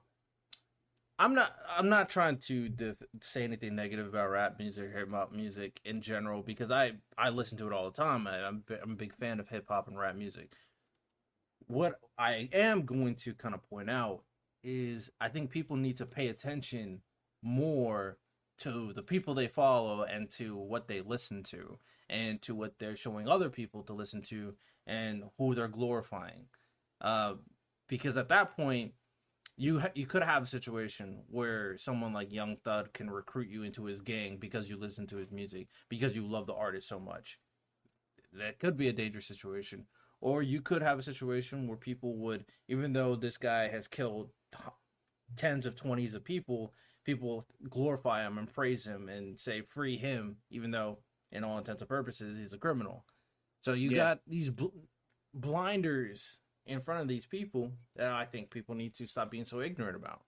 I'm not trying to say anything negative about rap music or hip hop music in general because I listen to it all the time. I'm a big fan of hip hop and rap music. What I am going to kind of point out is I think people need to pay attention more to the people they follow and to what they listen to and to what they're showing other people to listen to and who they're glorifying. Uh, because at that point, you could have a situation where someone like Young Thug can recruit you into his gang because you listen to his music because you love the artist so much. That could be a dangerous situation. Or you could have a situation where people would, even though this guy has killed tens of twenties of people, people glorify him and praise him and say free him, even though in all intents and purposes he's a criminal. So you Yeah. got these blinders in front of these people that I think people need to stop being so ignorant about.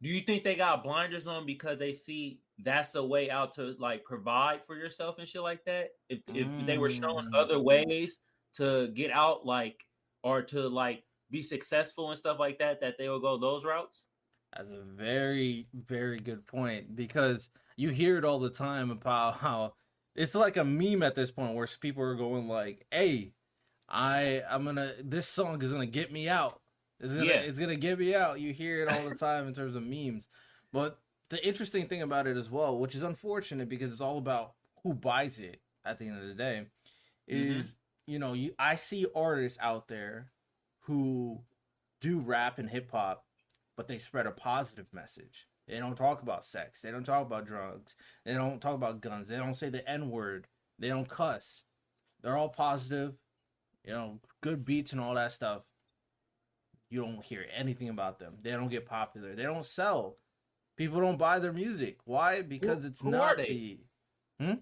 Do you think they got blinders on because they see that's a way out to like provide for yourself and shit like that? If they were showing Mm, other ways to get out, like, or to like be successful and stuff like that, that they will go those routes. that's a very, very good point because you hear it all the time about how it's like a meme at this point where people are going like, "Hey, I'm gonna this song is gonna get me out. Yeah. It's gonna get me out." You hear it all the time in terms of memes. But the interesting thing about it as well, which is unfortunate because it's all about who buys it at the end of the day, Mm-hmm. is I see artists out there who do rap and hip hop, but they spread a positive message. They don't talk about sex. They don't talk about drugs. They don't talk about guns. They don't say the N word. They don't cuss. They're all positive, good beats and all that stuff. You don't hear anything about them. They don't get popular. They don't sell. People don't buy their music. Why? Because it's Who are not they? the. Hmm?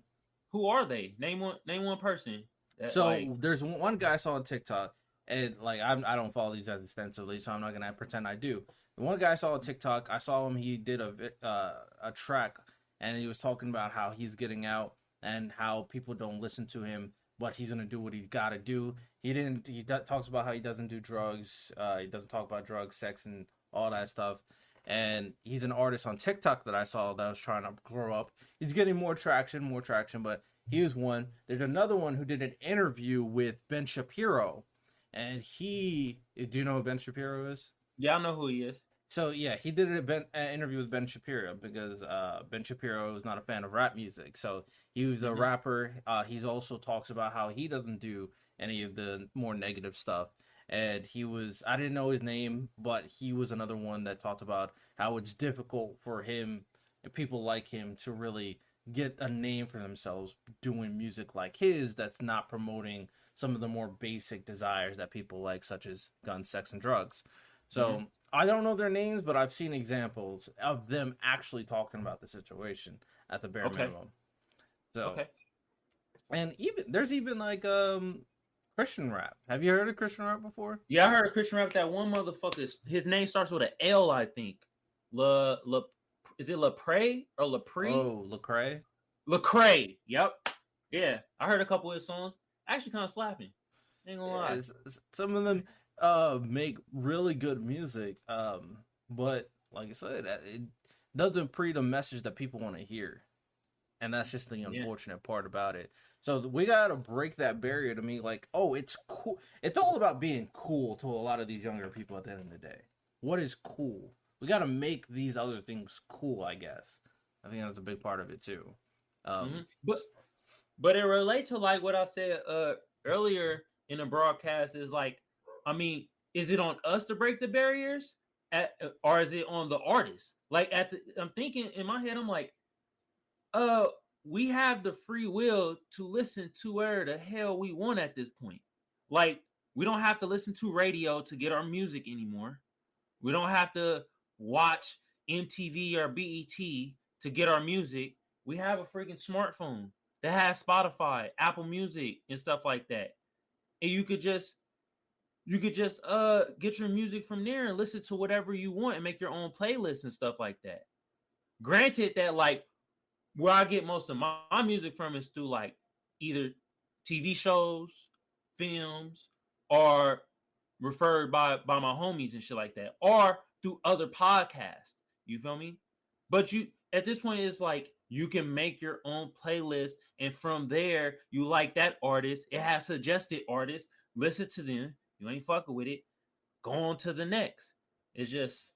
Who are they? Name one person that like. So there's one guy I saw on TikTok, and like I don't follow these guys extensively, so I'm not gonna pretend I do. The one guy I saw on TikTok, I saw him. He did a track, and he was talking about how he's getting out and how people don't listen to him, but he's gonna do what he's got to do. He didn't. Talks about how he doesn't do drugs. He doesn't talk about drugs, sex, and all that stuff. And he's an artist on TikTok that I saw that was trying to grow up. He's getting more traction, but he was one. There's another one who did an interview with Ben Shapiro, and do you know who Ben Shapiro is? Yeah, I know who he is. So yeah, he did an interview with Ben Shapiro because Ben Shapiro is not a fan of rap music. So he was a Mm-hmm. rapper. He also talks about how he doesn't do any of the more negative stuff. And I didn't know his name, but he was another one that talked about how it's difficult for him and people like him to really get a name for themselves doing music like his that's not promoting some of the more basic desires that people like, such as guns, sex, and drugs. Mm-hmm. So I don't know their names, but I've seen examples of them actually talking about the situation at the bare Okay. minimum. So, Okay. and there's even like Christian rap. Have you heard of Christian rap before? Yeah, I heard a Christian rap that one motherfucker. His name starts with an L, I think. La La. Is it Lepre or Lepre? Oh, Lecrae. Lecrae. Yep. Yeah, I heard a couple of his songs. Actually, kind of slapping. Ain't gonna lie. Some of them make really good music, but like I said, it doesn't pre the message that people want to hear, and that's just the Yeah. unfortunate part about it. So we gotta break that barrier to me. Like, oh, it's cool. It's all about being cool to a lot of these younger people at the end of the day. What is cool? We gotta make these other things cool. I guess. I think that's a big part of it too. Mm-hmm. Um, But it relates to like what I said earlier in the broadcast. Is like, I mean, is it on us to break the barriers, or is it on the artist? Like I'm thinking in my head, I'm like, uh, we have the free will to listen to where the hell we want at this point. Like, we don't have to listen to radio to get our music anymore. We don't have to watch MTV or BET to get our music. We have a freaking smartphone that has Spotify, Apple Music, and stuff like that. And you could just you could just get your music from there and listen to whatever you want and make your own playlists and stuff like that. Granted that like where I get most of my music from is through like either TV shows, films, or referred by my homies and shit like that, or through other podcasts. You feel me? But you at this point it's like you can make your own playlist, and from there you like that artist. It has suggested artists. Listen to them. You ain't fucking with it. Go on to the next. It's just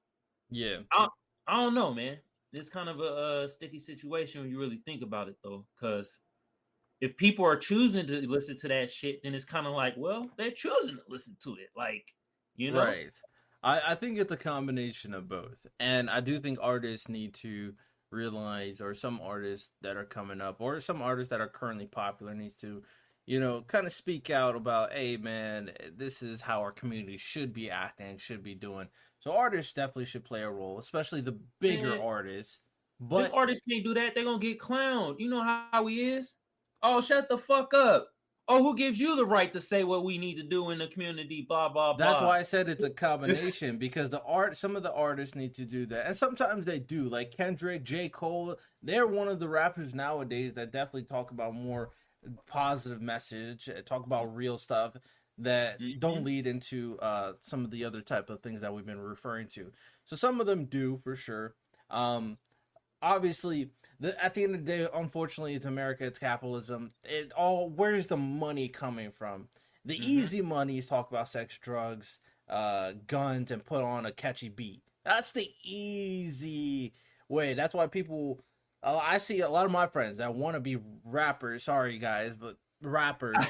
Yeah. I don't know, man. It's kind of a sticky situation when you really think about it, though, because if people are choosing to listen to that shit, then it's kind of like, well, they're choosing to listen to it, like, you know. Right. I think it's a combination of both. And I do think artists need to realize, or some artists that are coming up, or some artists that are currently popular needs to, kind of speak out about, hey man, this is how our community should be acting, should be doing. So artists definitely should play a role, especially the bigger Man, artists. if But artists can't do that, they're gonna get clowned. You know how he is. Oh, shut the fuck up. Oh, who gives you the right to say what we need to do in the community? Blah blah that's blah. why I said it's a combination because some of the artists need to do that, and sometimes they do. Like Kendrick, J. Cole, they're one of the rappers nowadays that definitely talk about more positive message, talk about real stuff that don't Mhm. lead into some of the other type of things that we've been referring to. So some of them do for sure. Obviously, at the end of the day, unfortunately, it's America, it's capitalism. Where's the money coming from? The Mhm. easy money is talk about sex, drugs, guns, and put on a catchy beat. That's the easy way. That's why people. I see a lot of my friends that want to be rappers. Sorry, guys, but rappers,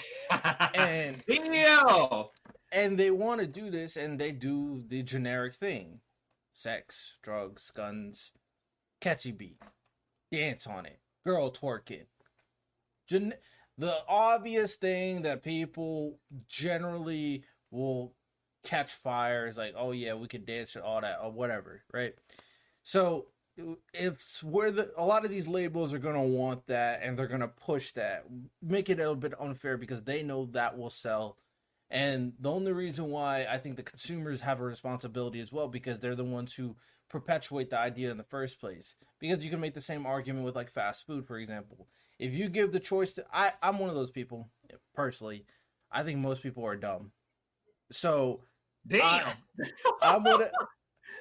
and Yo. they want to do this, and they do the generic thing: sex, drugs, guns, catchy beat, dance on it, girl twerking. The obvious thing that people generally will catch fire is like, oh yeah, we could dance and all that or whatever, right? So if where a lot of these labels are gonna want that and they're gonna push that, make it a little bit unfair because they know that will sell. And the only reason why I think the consumers have a responsibility as well because they're the ones who perpetuate the idea in the first place. Because you can make the same argument with like fast food, for example. If you give the choice to, I'm one of those people personally. I think most people are dumb. So I Damn. I'm what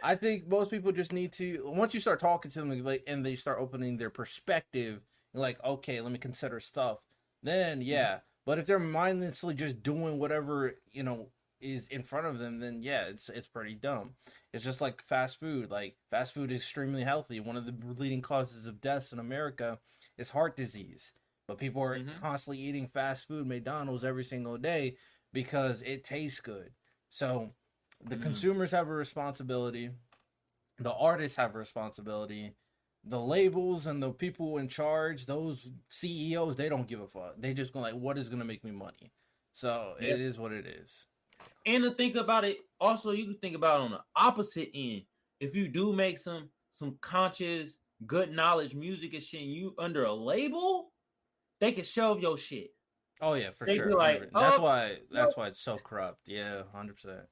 I think most people just need to once you start talking to them like and they start opening their perspective, like okay, let me consider stuff. Then yeah, but if they're mindlessly just doing whatever is in front of them, then yeah, it's pretty dumb. It's just like fast food. Like fast food is extremely healthy. One of the leading causes of deaths in America is heart disease. But people are Mhm. constantly eating fast food, McDonald's every single day because it tastes good. So the Mm. consumers have a responsibility, the artists have a responsibility, the labels and the people in charge, those CEOs, they don't give a fuck. They just go like, what is gonna make me money? So Yeah. it is what it is. And to think about it, also you can think about it on the opposite end. If you do make some conscious, good knowledge music and shit, and you under a label, they can shelve your shit. Oh yeah, for They be sure, like, 100%. That's oh, why no. that's why it's so corrupt. Yeah, 100%.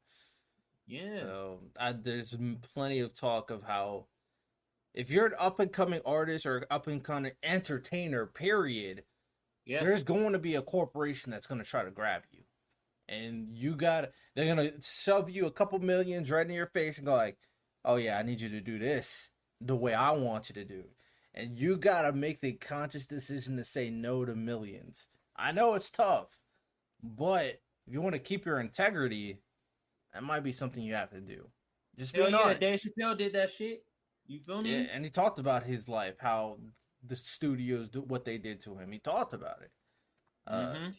Yeah, So there's plenty of talk of how if you're an up and coming artist or up and coming entertainer, period, yeah. there's going to be a corporation that's going to try to grab you. And they're gonna shove you a couple millions right in your face and go like, oh yeah, I need you to do this the way I want you to do it. And you gotta make the conscious decision to say no to millions. I know it's tough, but if you want to keep your integrity, that might be something you have to do. Just Hell being yeah, Dave honest. Chappelle did that shit. You feel Yeah, me? and he talked about his life, how the studios do what they did to him. He talked about it. Uh, Mm-hmm.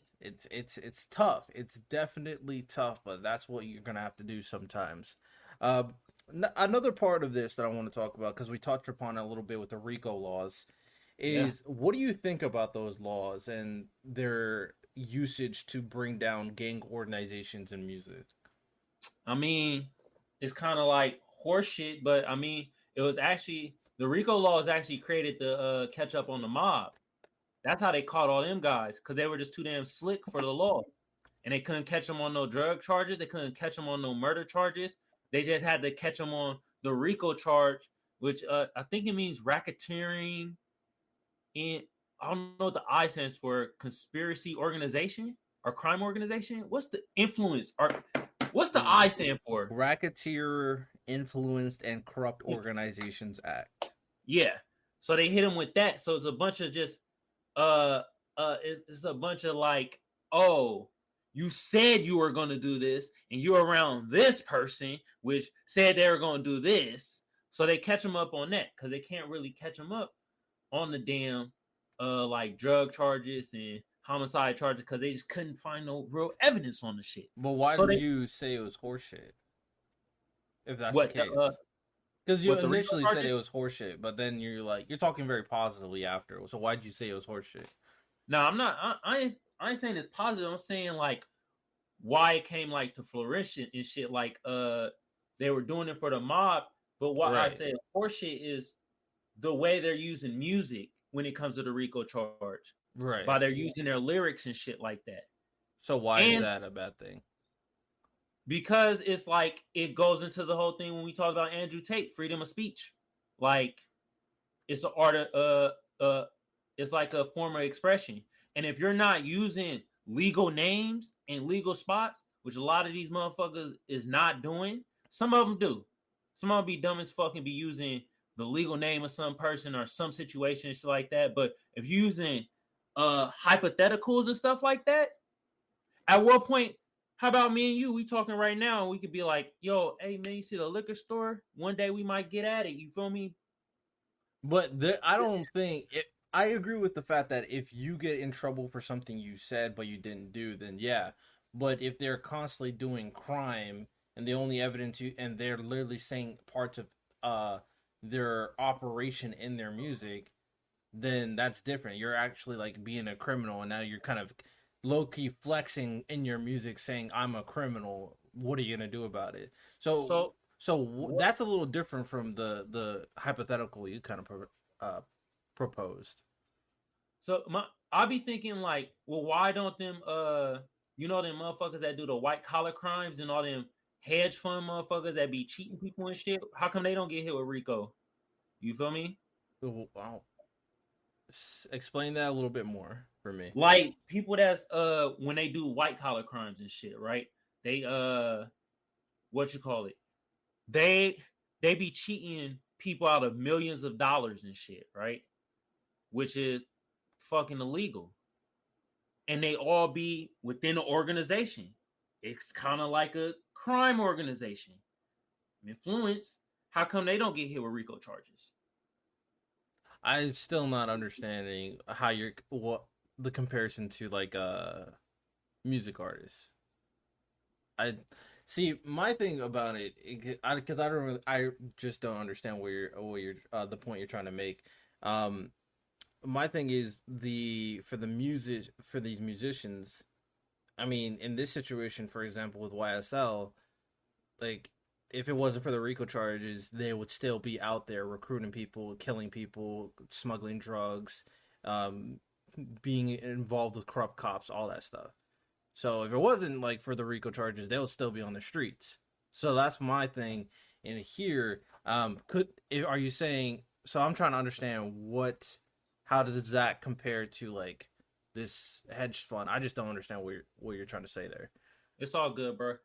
it's tough. It's definitely tough, but that's what you're gonna have to do sometimes. Uh, Another part of this that I want to talk about because we touched upon it a little bit with the RICO laws Yeah. is what do you think about those laws and their usage to bring down gang organizations in music? I mean, it's kind of like horseshit, but I mean, it was actually the RICO laws actually created the catch up on the mob. That's how they caught all them guys because they were just too damn slick for the law. and they couldn't catch him on no drug charges. They couldn't catch him on no murder charges. They just had to catch him on the RICO charge, which I think it means racketeering. In I don't know what the I stands for. Conspiracy organization or crime organization. What's the influence or what's the I stand for? Racketeer Influenced and Corrupt Organizations Act. Yeah. So they hit him with that. So it's a bunch of just it's a bunch of like, oh, you said you were going to do this and you're around this person which said they were going to do this. So they catch him up on that because they can't really catch him up on the damn like drug charges and homicide charges because they just couldn't find no real evidence on the shit. But why so do you say it was horseshit? If that's what, the case. Because you initially said it was horseshit, but then you're talking very positively after. So why'd you say it was horseshit? No, I'm not. I ain't saying it's positive. I'm saying like why it came like to flourish and shit. Like they were doing it for the mob, but what I say horseshit is the way they're using music when it comes to the RICO charge, right? By they're using their lyrics and shit like that. So why is that a bad thing? Because it's like it goes into the whole thing when we talk about Andrew Tate, freedom of speech. Like it's an art of it's like a form of expression. And if you're not using legal names and legal spots, which a lot of these motherfuckers is not doing, some of them do. Some of them be dumb as fuck and be using the legal name of some person or some situation and shit like that. But if you're using hypotheticals and stuff like that, at what point? How about me and you? We talking right now, and we could be like, "Yo, hey man, you see the liquor store? One day we might get at it." You feel me? But I don't think it. I agree with the fact that if you get in trouble for something you said but you didn't do, then yeah. But if they're constantly doing crime and the only evidence and they're literally saying parts of their operation in their music, then that's different. You're actually like being a criminal, and now you're kind of low-key flexing in your music saying I'm a criminal. What are you gonna do about it? So that's a little different from the hypothetical you kind of proposed. So I be thinking like, well, why don't them you know them motherfuckers that do the white collar crimes and all them hedge fund motherfuckers that be cheating people and shit, how come they don't get hit with RICO? You feel me? Wow. Explain that a little bit more for me. Like people that's when they do white collar crimes and shit, right? They what you call it? They be cheating people out of millions of dollars and shit, right? Which is fucking illegal. And they all be within an organization. It's kind of like a crime organization. Influence. How come they don't get hit with RICO charges? I'm still not understanding how what the comparison to like music artists. I see my thing about it because I just don't understand what you're the point you're trying to make. My thing is for these musicians. I mean, in this situation, for example, with YSL, like if it wasn't for the RICO charges, they would still be out there recruiting people, killing people, smuggling drugs, being involved with corrupt cops, all that stuff. So if it wasn't like for the RICO charges, they would still be on the streets. So that's my thing. And here, are you saying? So I'm trying to understand how does that compare to like this hedge fund? I just don't understand what you're trying to say there. It's all good, bro.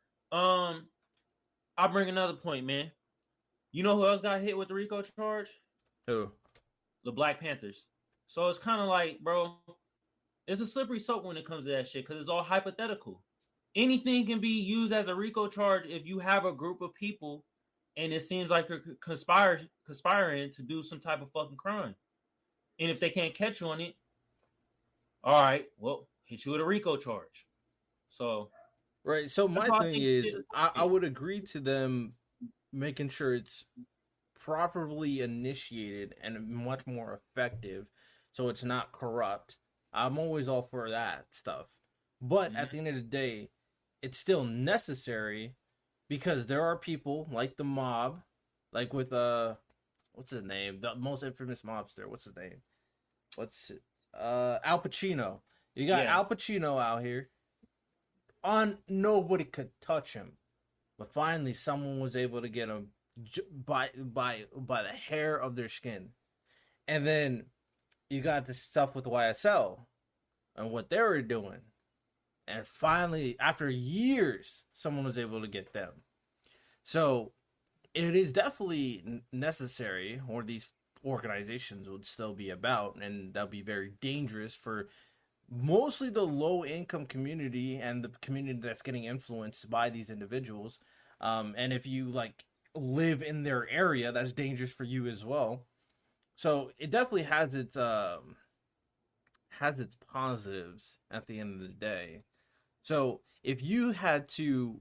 I'll bring another point, man. You know who else got hit with the RICO charge? Who? The Black Panthers. So it's kind of like, bro, it's a slippery slope when it comes to that shit because it's all hypothetical. Anything can be used as a RICO charge if you have a group of people and it seems like you're conspiring to do some type of fucking crime. And if they can't catch you on it, all right, well, hit you with a RICO charge. So right. So my thing is, I would agree to them making sure it's properly initiated and much more effective, so it's not corrupt. I'm always all for that stuff. But at the end of the day, it's still necessary because there are people like the mob, like with what's his name? The most infamous mobster. What's his name? Al Pacino. You got Al Pacino out here on nobody could touch him. But finally, someone was able to get him by the hair of their skin. And then you got this stuff with YSL and what they were doing. And finally, after years, someone was able to get them. So it is definitely necessary, or these organizations would still be about, and that'll be very dangerous for mostly the low income community and the community that's getting influenced by these individuals. And if you like live in their area, that's dangerous for you as well. So it definitely has its positives at the end of the day. So if you had to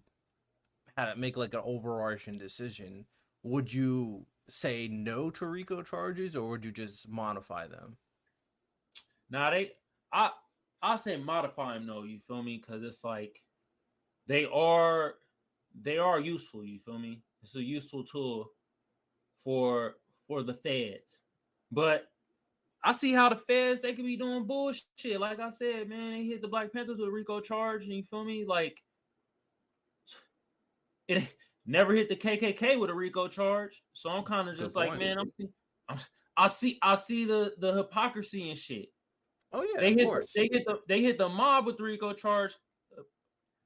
make like an overarching decision, would you say no to RICO charges or would you just modify them? Now I I say modify them though. You feel me? Because it's like they are they are useful. You feel me? It's a useful tool for for the feds, but I see how the feds they could be doing bullshit. Like I said, man, they hit the Black Panthers with a RICO charge, and you feel me? Like it never hit the KKK with a RICO charge. So I'm kind of Good just like, point. man, I'm I see the hypocrisy and shit. Oh yeah, of course. They hit the mob with the RICO charge.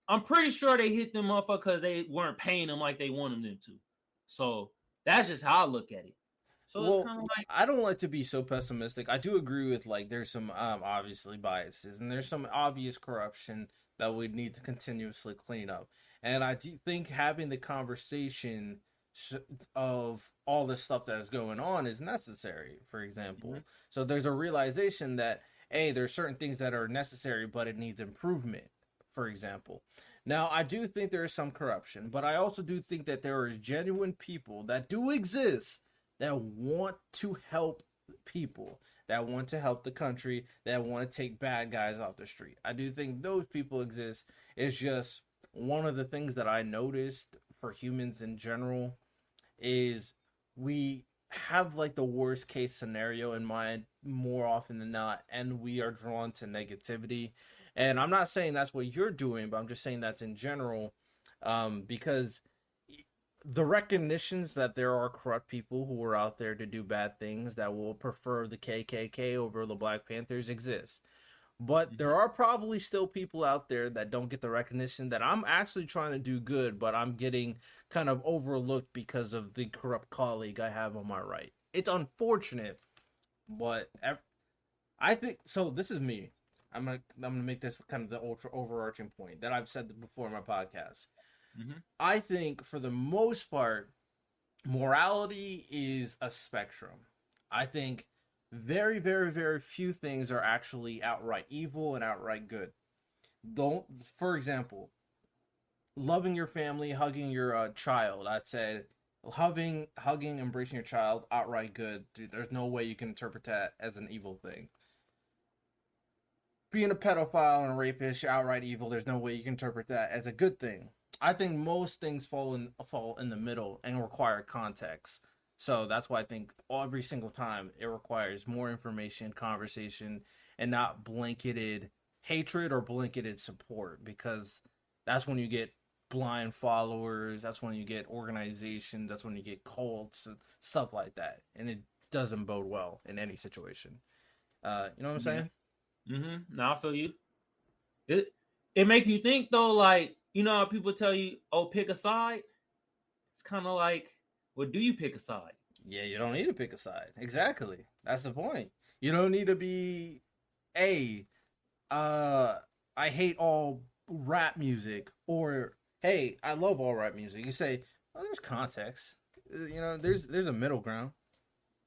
I'm pretty sure they hit them motherfuckers because they weren't paying them like they wanted them to. So that's just how I look at it. So it's Well, kind of like, I don't like to be so pessimistic. I do agree with like there's some obviously biases and there's some obvious corruption that we need to continuously clean up. And I do think having the conversation of all the stuff that is going on is necessary, for example. mhm, So there's a realization that hey, there's certain things that are necessary but it needs improvement, for example. Now, I do think there is some corruption, but I also do think that there is genuine people that do exist that want to help people, that want to help the country, that want to take bad guys off the street. I do think those people exist. It's just one of the things that I noticed for humans in general is we have like the worst case scenario in mind more often than not, and we are drawn to negativity. And I'm not saying that's what you're doing, but I'm just saying that's in general, because the recognitions that there are corrupt people who are out there to do bad things that will prefer the KKK over the Black Panthers exists. But mhm. there are probably still people out there that don't get the recognition that I'm actually trying to do good, but I'm getting kind of overlooked because of the corrupt colleague I have on my right. It's unfortunate, but I think so. This is me. I'm gonna make this kind of the ultra overarching point that I've said before in my podcast. Mhm. I think for the most part, morality is a spectrum. I think very, very, very few things are actually outright evil and outright good. Don't, for example, loving your family, hugging your child. I said hugging, embracing your child, outright good. Dude, there's no way you can interpret that as an evil thing. Being a pedophile and a rapist, outright evil. There's no way you can interpret that as a good thing. I think most things fall in the middle and require context. So that's why I think every single time it requires more information, conversation, and not blanketed hatred or blanketed support because that's when you get blind followers. That's when you get organizations. That's when you get cults and stuff like that, and it doesn't bode well in any situation. You know what I'm Yeah. saying? Now I feel you. It it make you think though, like you know how people tell you, "Oh, pick a side." It's kind of like, well, do you pick a side? Yeah, you don't need to pick a side. Exactly. That's the point. You don't need to be a uh I hate all rap music or hey, I love all rap music. You say, well, there's context. You know, there's a middle ground.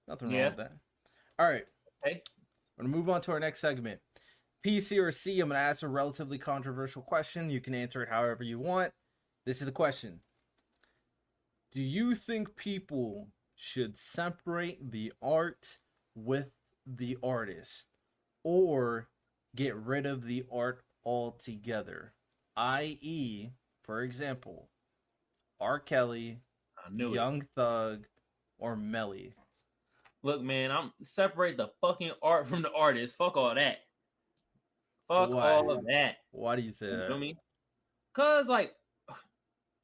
Nothing wrong Yeah. with that. All right. Hey. We're gonna move on to our next segment. P, C, or C. I'm gonna ask a relatively controversial question. You can answer it however you want. This is the question. Do you think people should separate the art with the artist or get rid of the art altogether? I.e., for example, R. Kelly, I knew it. Young Thug, or Melly. Look, man, I'm separate the fucking art from the artist. Fuck all that. Fuck Why? all of that. Why do you say You feel that? me? Cause like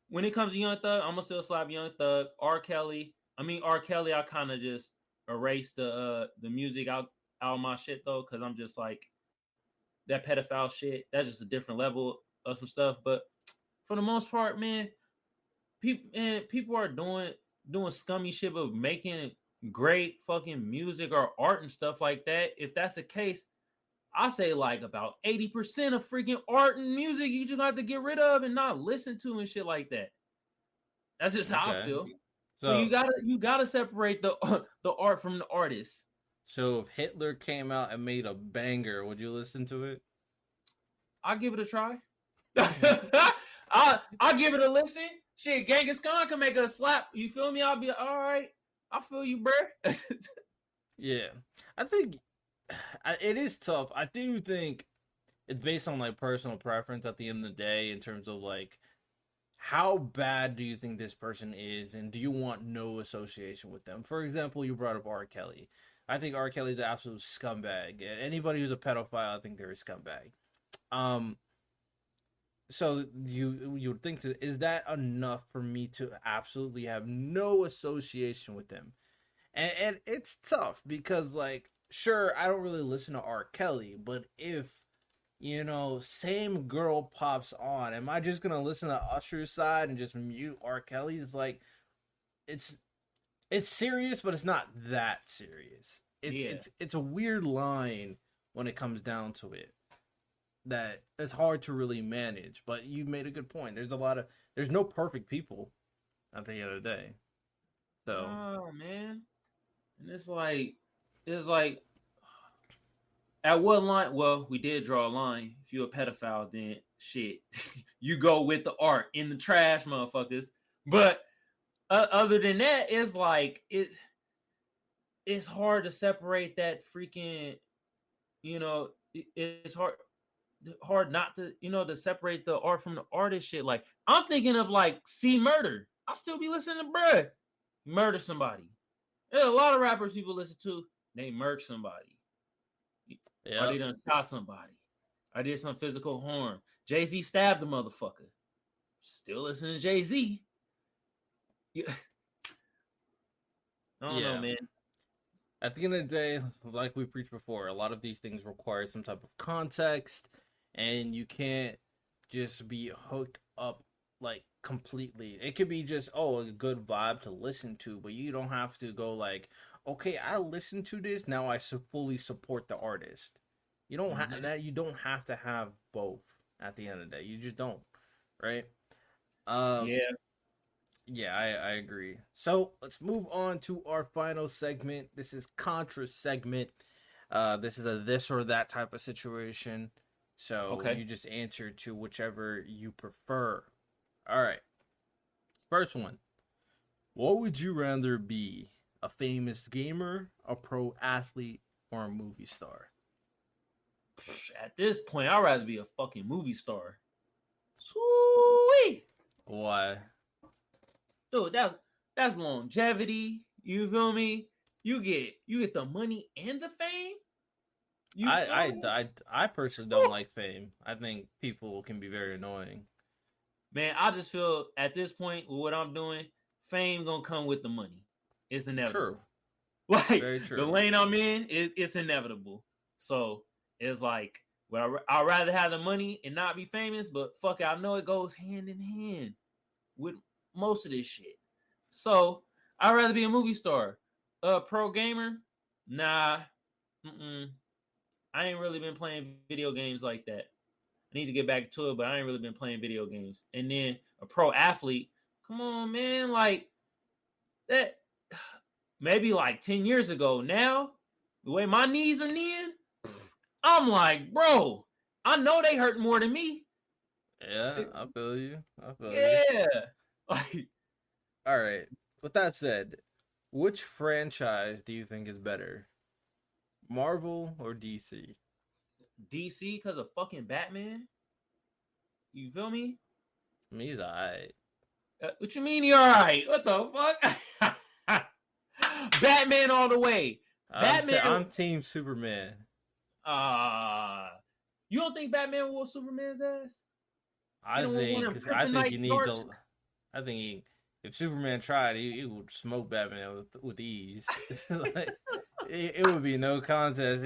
when it comes to Young Thug, I'm gonna still slap Young Thug. R. Kelly. I kind of just erased the music out of my shit though, because I'm just like that pedophile shit. That's just a different level of some stuff. But for the most part, man, people are doing scummy shit, but making great fucking music or art and stuff like that. If that's the case, I say like about 80% of freaking art and music you just have to get rid of and not listen to and shit like that. That's just how I Okay. feel. So So you gotta separate the the art from the artist. so if Hitler came out and made a banger, would you listen to it? I'll give it a try. I'll give it a listen. Shit, Genghis Khan can make a slap. You feel me? I'll be all right. I feel you, bro. Yeah. I think it is tough. I do think it's based on like personal preference at the end of the day in terms of like how bad do you think this person is and do you want no association with them? For example, you brought up R. Kelly. I think R. Kelly's an absolute scumbag. Anybody who's a pedophile, I think they're a scumbag. Um so you would think that is that enough for me to absolutely have no association with them? And it's tough because like sure I don't really listen to R. Kelly, but if same girl pops on, am I just gonna listen to Usher's side and just mute R. Kelly? It's like it's it's serious, but it's not that serious. It's Yeah. it's a weird line when it comes down to it that it's hard to really manage. But you made a good point. There's no perfect people at the end of the day. So Oh man. And it's like at what line? Well, we did draw a line. If you're a pedophile, then shit, you go with the art in the trash, motherfuckers. But other than that, it's like it's hard to separate that freaking. It's hard not to to separate the art from the artist. Shit, like I'm thinking of like C Murder. I'll still be listening to bruh murder somebody. There's a lot of rappers people listen to. They murk somebody. Or yeah, they done shot somebody. I did some physical harm. Jay-Z stabbed the motherfucker. Still listening to Jay-Z. Yeah. I don't know, yeah. man. At the end of the day, like we preached before, a lot of these things require some type of context, and you can't just be hooked up like completely. It could be just a good vibe to listen to, but you don't have to go like, okay, I listen to this now. Fully support the artist. You don't have Mhm. that. You don't have to have both. At the end of the day, you just don't, right? Um, Yeah. yeah, I agree. So let's move on to our final segment. This is Contra segment. This is a this or that type of situation. So Okay. you just answer to whichever you prefer. All right. First one. What would you rather be? A famous gamer, a pro athlete, or a movie star? At this point, I'd rather be a fucking movie star. Sweet. Why? Dude, that's longevity. You feel me? You get the money and the fame. You feel me? I personally don't Woo. like fame. I think people can be very annoying. Man, I just feel at this point with what I'm doing, fame gonna come with the money. It's True. inevitable. Like Very the true. lane I'm in, it's inevitable. So it's like, well, I'd rather have the money and not be famous, but fuck it, I know it goes hand in hand with most of this shit. So I'd rather be a movie star. A pro gamer, nah. Mm-mm. I ain't really been playing video games like that. I need to get back to it, but I ain't really been playing video games. And then a pro athlete, come on, man, like that. Maybe like 10 years ago. Now, the way my knees are kneeing, I'm like, bro, I know they hurt more than me. Yeah, I feel you. I feel you. Yeah. Like All right. With that said, which franchise do you think is better? Marvel or DC? DC because of fucking Batman. You feel me? Me's alright. What you mean you're all right? What the fuck? Batman all the way. Batman. I'm Team Superman. You don't think Batman wore Superman's ass? He I don't want one think of because them I think kryptonite he needs darts. a. I think if Superman tried, he would smoke Batman with ease. Like, it would be no contest.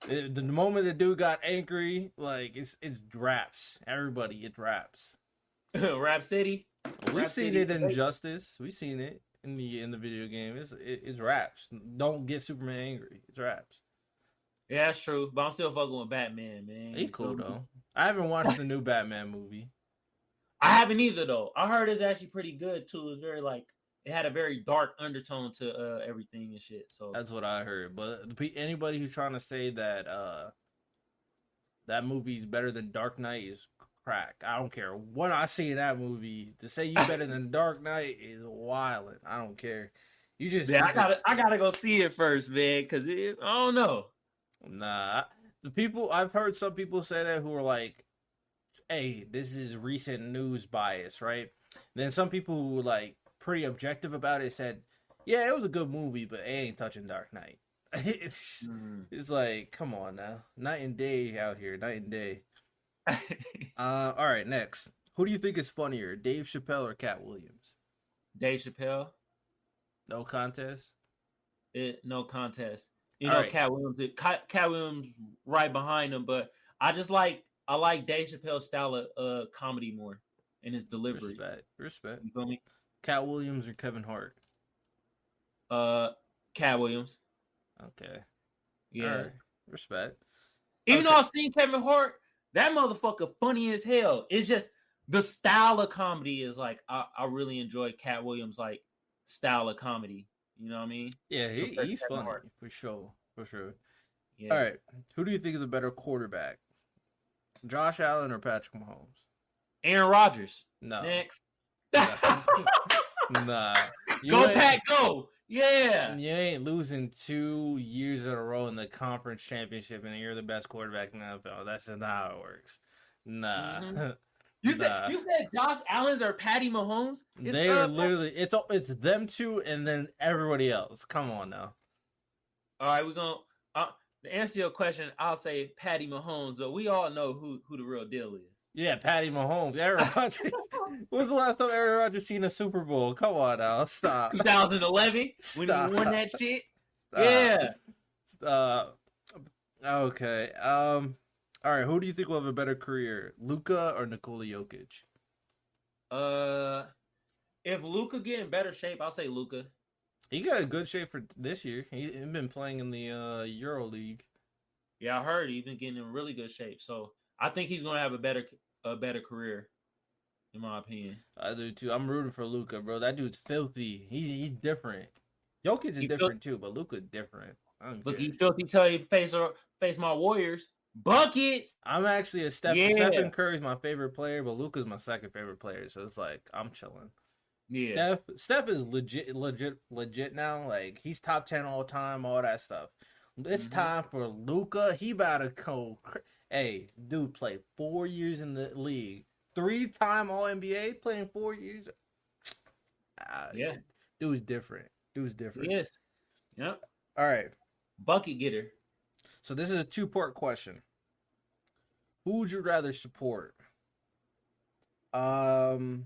The moment the dude got angry, like it's raps. Everybody, it's raps. Rap City. We Rap seen City. it in Justice. We seen it in the video game. It's raps. Don't get Superman angry. It's raps. Yeah, that's true. But I'm still fucking with Batman, man. He You feel cool me? though. I haven't watched the new Batman movie. I haven't either though. I heard it's actually pretty good too. It's very like it had a very dark undertone to everything and shit. So That's what I heard. But anybody who's trying to say that that movie is better than Dark Knight is crack. I don't care what I see in that movie. To say you better than Dark Knight is wilding. I don't care. yeah, I gotta go see it first, man, because I don't know. Nah. The people I've heard some people say that who are like, hey, this is recent news bias, right? Then some people who were like pretty objective about it said, yeah, it was a good movie, but it ain't touching Dark Knight. It's like, come on now, night and day out here, night and day. All right, next. Who do you think is funnier, Dave Chappelle or Cat Williams? Dave Chappelle. No contest. No contest. You All know, right. Cat Williams right behind him, but I like Dave Chappelle's style of comedy more and his delivery. Respect. You feel me? Cat Williams or Kevin Hart? Cat Williams. Okay. Yeah. All right. Respect. Even though I've seen Kevin Hart, that motherfucker funny as hell. It's just the style of comedy is like I really enjoy Cat Williams like style of comedy. You know what I mean? Yeah, he's funny for sure. Yeah. All right. Who do you think is a better quarterback? Josh Allen or Patrick Mahomes? Aaron Rodgers. No. Next. Nah. Go Pack, go. Yeah. You ain't losing 2 years in a row in the conference championship and you're the best quarterback in the NFL. That's just not how it works. Nah. Mm-hmm. You said Josh Allen's or Patty Mahomes? They are literally it's them two and then everybody else. Come on now. All right, we're gonna to answer your question, I'll say Patty Mahomes, but we all know who the real deal is. Yeah, Patty Mahomes. Aaron Rodgers. When was the last time Aaron Rodgers seen a Super Bowl? Come on now. Stop. 2011 when he won that shit. Yeah. Okay. All right. Who do you think will have a better career, Luka or Nikola Jokic? If Luka get in better shape, I'll say Luka. He got a good shape for this year. He's been playing in the Euro League. Yeah, I heard he's been getting in really good shape. So I think he's gonna have a better career, in my opinion. I do too. I'm rooting for Luka, bro. That dude's filthy. He's different. Jokic is different too, but Luka's different. Look, he filthy. Tell you face my Warriors. Buckets. I'm actually a Stephen Curry's my favorite player, but Luka's my second favorite player. So it's like I'm chilling. Yeah, Steph is legit now. Like he's top 10 all time, all that stuff. It's time for Luka. He about to go. Hey, dude, played 4 years in the league, 3-time All NBA, playing 4 years. Yeah, dude's different. Yes. Yep. All right, bucket getter. So this is a 2-part question. Who would you rather support? Forgot.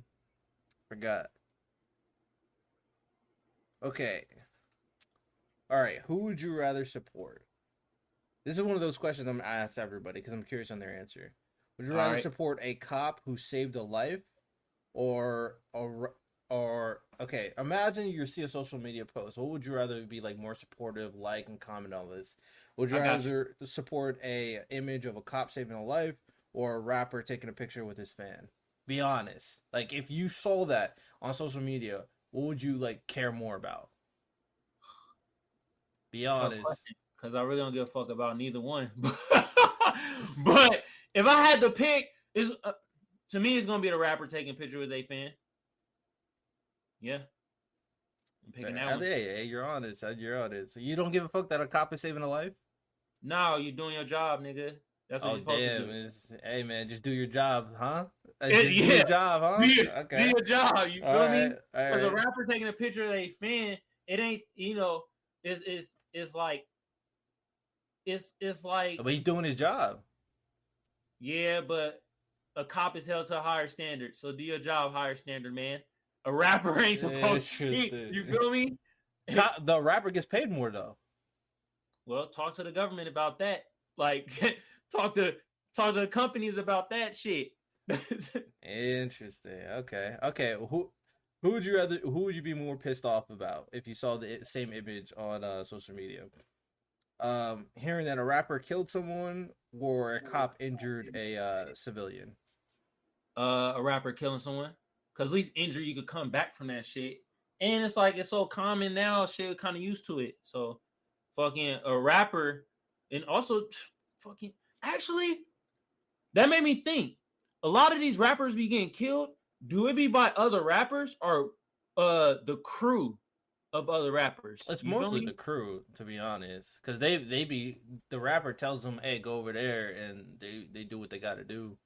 Okay. All right. Who would you rather support? This is one of those questions I'm going to ask everybody because I'm curious on their answer. Would you rather support a cop who saved a life or okay, imagine you see a social media post. What would you rather be like more supportive, like and comment on this? Would you rather support a image of a cop saving a life or a rapper taking a picture with his fan? Be honest. Like if you saw that on social media, what would you like care more about? Be honest. Because I really don't give a fuck about neither one. But if I had to pick, to me it's gonna be the rapper taking a picture with a fan. Yeah. I'm picking that one. Yeah, you're honest. You're honest. So you don't give a fuck that a cop is saving a life? No, you're doing your job, nigga. That's what you're supposed to do. Hey man, just do your job, huh? Do your job, huh? Okay. Do your job. You feel me? Because a rapper taking a picture of a fan, it ain't, it's like But he's doing his job. Yeah, but a cop is held to a higher standard. So do your job higher standard, man. A rapper ain't supposed to. You feel me? The rapper gets paid more though. Well, talk to the government about that. Like, talk to the companies about that shit. Interesting. Okay. Who would you rather? Who would you be more pissed off about if you saw the same image on social media? Hearing that a rapper killed someone or a cop injured a civilian. A rapper killing someone, because at least injury you could come back from that shit. And it's like it's so common now. Shit, kind of used to it. So, fucking a rapper, and also fucking actually, that made me think. A lot of these rappers be getting killed. Do it be by other rappers or the crew of other rappers? It's mostly the crew, to be honest, because they be the rapper tells them, "Hey, go over there," and they do what they got to do.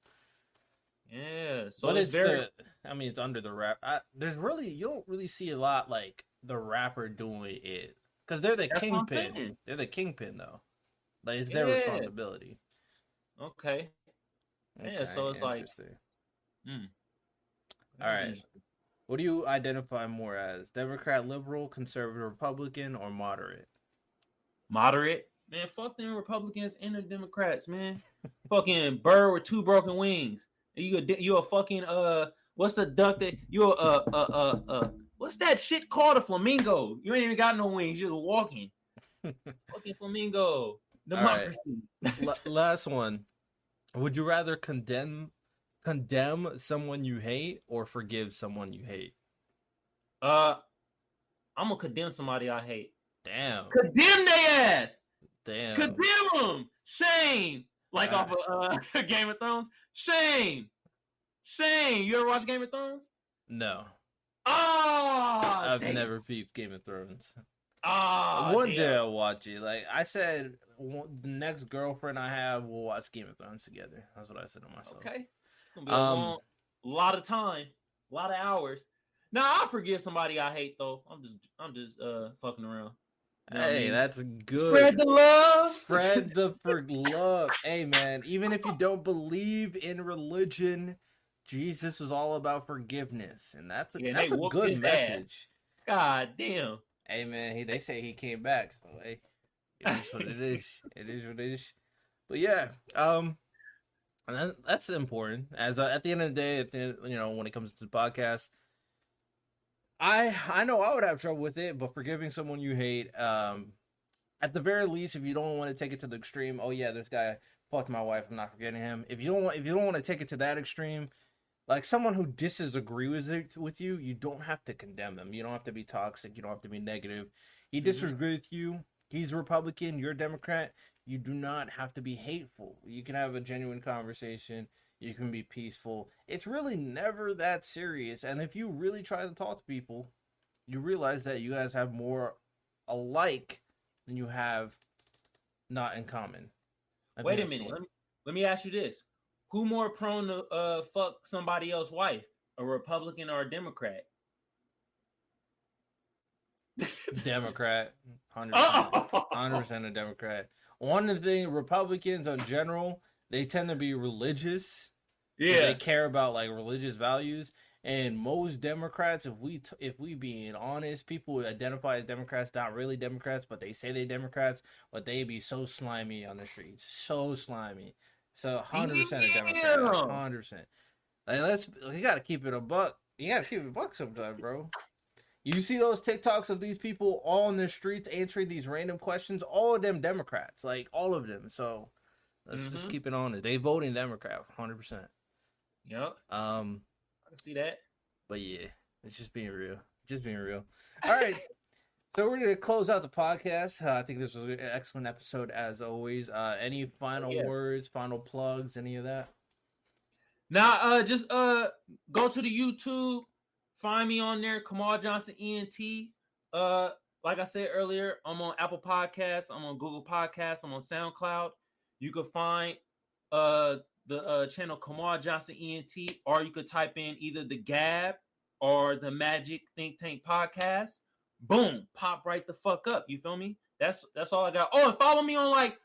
Yeah, so but it's very. It's under the rap. You don't really see a lot like the rapper doing it because they're the kingpin. They're the kingpin though. Like it's their responsibility. Okay. Yeah, so it's like. All right. What do you identify more as? Democrat, liberal, conservative, Republican, or moderate? Moderate? Man, fuck them Republicans and the Democrats, man. Fucking bird with two broken wings. You a fucking what's the duck that you what's that shit called? A flamingo. You ain't even got no wings, you're just walking. Fucking flamingo. Democracy. Right. Last one. Would you rather condemn someone you hate or forgive someone you hate? I'm gonna condemn somebody I hate. Damn. Condemn their ass. Damn. Condemn them. Shame. Like off of Game of Thrones. Shame. You ever watch Game of Thrones? No. I've never peeped Game of Thrones. One day I'll watch it. Like I said, the next girlfriend I have, we'll watch Game of Thrones together. That's what I said to myself. Okay. It's gonna be a lot of time, a lot of hours. Now I forgive somebody I hate though. I'm just fucking around. You know hey, that's good. Spread the love. Spread the love. Hey man, even if you don't believe in religion, Jesus was all about forgiveness, and that's a good message. Ass. God damn. Hey man, they say he came back. So hey, it is what it is. It is what it is. But yeah, and that's important. As at the end of the day, when it comes to the podcast, I know I would have trouble with it, but forgiving someone you hate, at the very least, if you don't want to take it to the extreme, oh yeah, this guy fucked my wife, I'm not forgetting him. If you don't want to take it to that extreme, like someone who disagrees with you, you don't have to condemn them. You don't have to be toxic. You don't have to be negative. He disagrees with you. He's a Republican. You're a Democrat. You do not have to be hateful. You can have a genuine conversation. You can be peaceful. It's really never that serious. And if you really try to talk to people, you realize that you guys have more alike than you have not in common. Wait a minute. Let me ask you this. Who more prone to fuck somebody else's wife? A Republican or a Democrat? Democrat. 100% a Democrat. One of the things, Republicans in general, they tend to be religious. Yeah. So they care about like religious values. And most Democrats, if we being honest, people identify as Democrats, not really Democrats, but they say they're Democrats, but they be so slimy on the streets. So slimy. So 100% a Democrat. 100%. Like you gotta keep it a buck. You gotta keep it a buck sometimes, bro. You see those TikToks of these people all in the streets answering these random questions, all of them Democrats, like all of them. So let's just keep it on it. They voting Democrat 100%. Yep. I can see that. But yeah, it's just being real. All right. So we're gonna close out the podcast. I think this was an excellent episode as always. Any final words, final plugs, any of that? Nah, just go to the YouTube, find me on there, Kamal Johnson ENT. Like I said earlier, I'm on Apple Podcasts, I'm on Google Podcasts, I'm on SoundCloud. You can find the channel Kamal Johnson ENT, or you could type in either the G.A.B or the Magic Think Tank Podcast. Boom, pop right the fuck up. You feel me? That's all I got. Oh, and follow me on like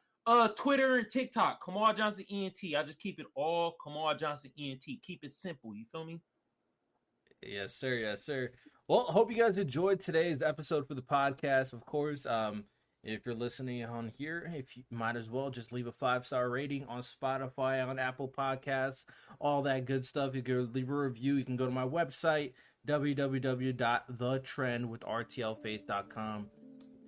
Twitter and TikTok, Kamal Johnson ENT. I just keep it all Kamal Johnson ENT. Keep it simple. You feel me? Yes, sir. Yes, sir. Well, hope you guys enjoyed today's episode for the podcast. Of course, if you're listening on here, if you might as well just leave a 5-star rating on Spotify, on Apple Podcasts, all that good stuff. You can leave a review. You can go to my website, www.thetrendwithrtlfaith.com.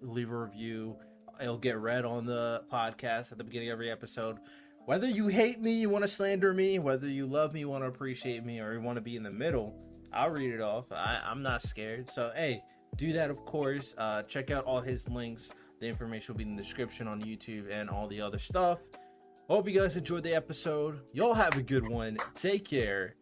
Leave a review. It'll get read on the podcast at the beginning of every episode. Whether you hate me, you want to slander me, whether you love me, you want to appreciate me, or you want to be in the middle, I'll read it off. I'm not scared. So, hey, do that, of course. Check out all his links. The information will be in the description on YouTube and all the other stuff. Hope you guys enjoyed the episode. Y'all have a good one. Take care.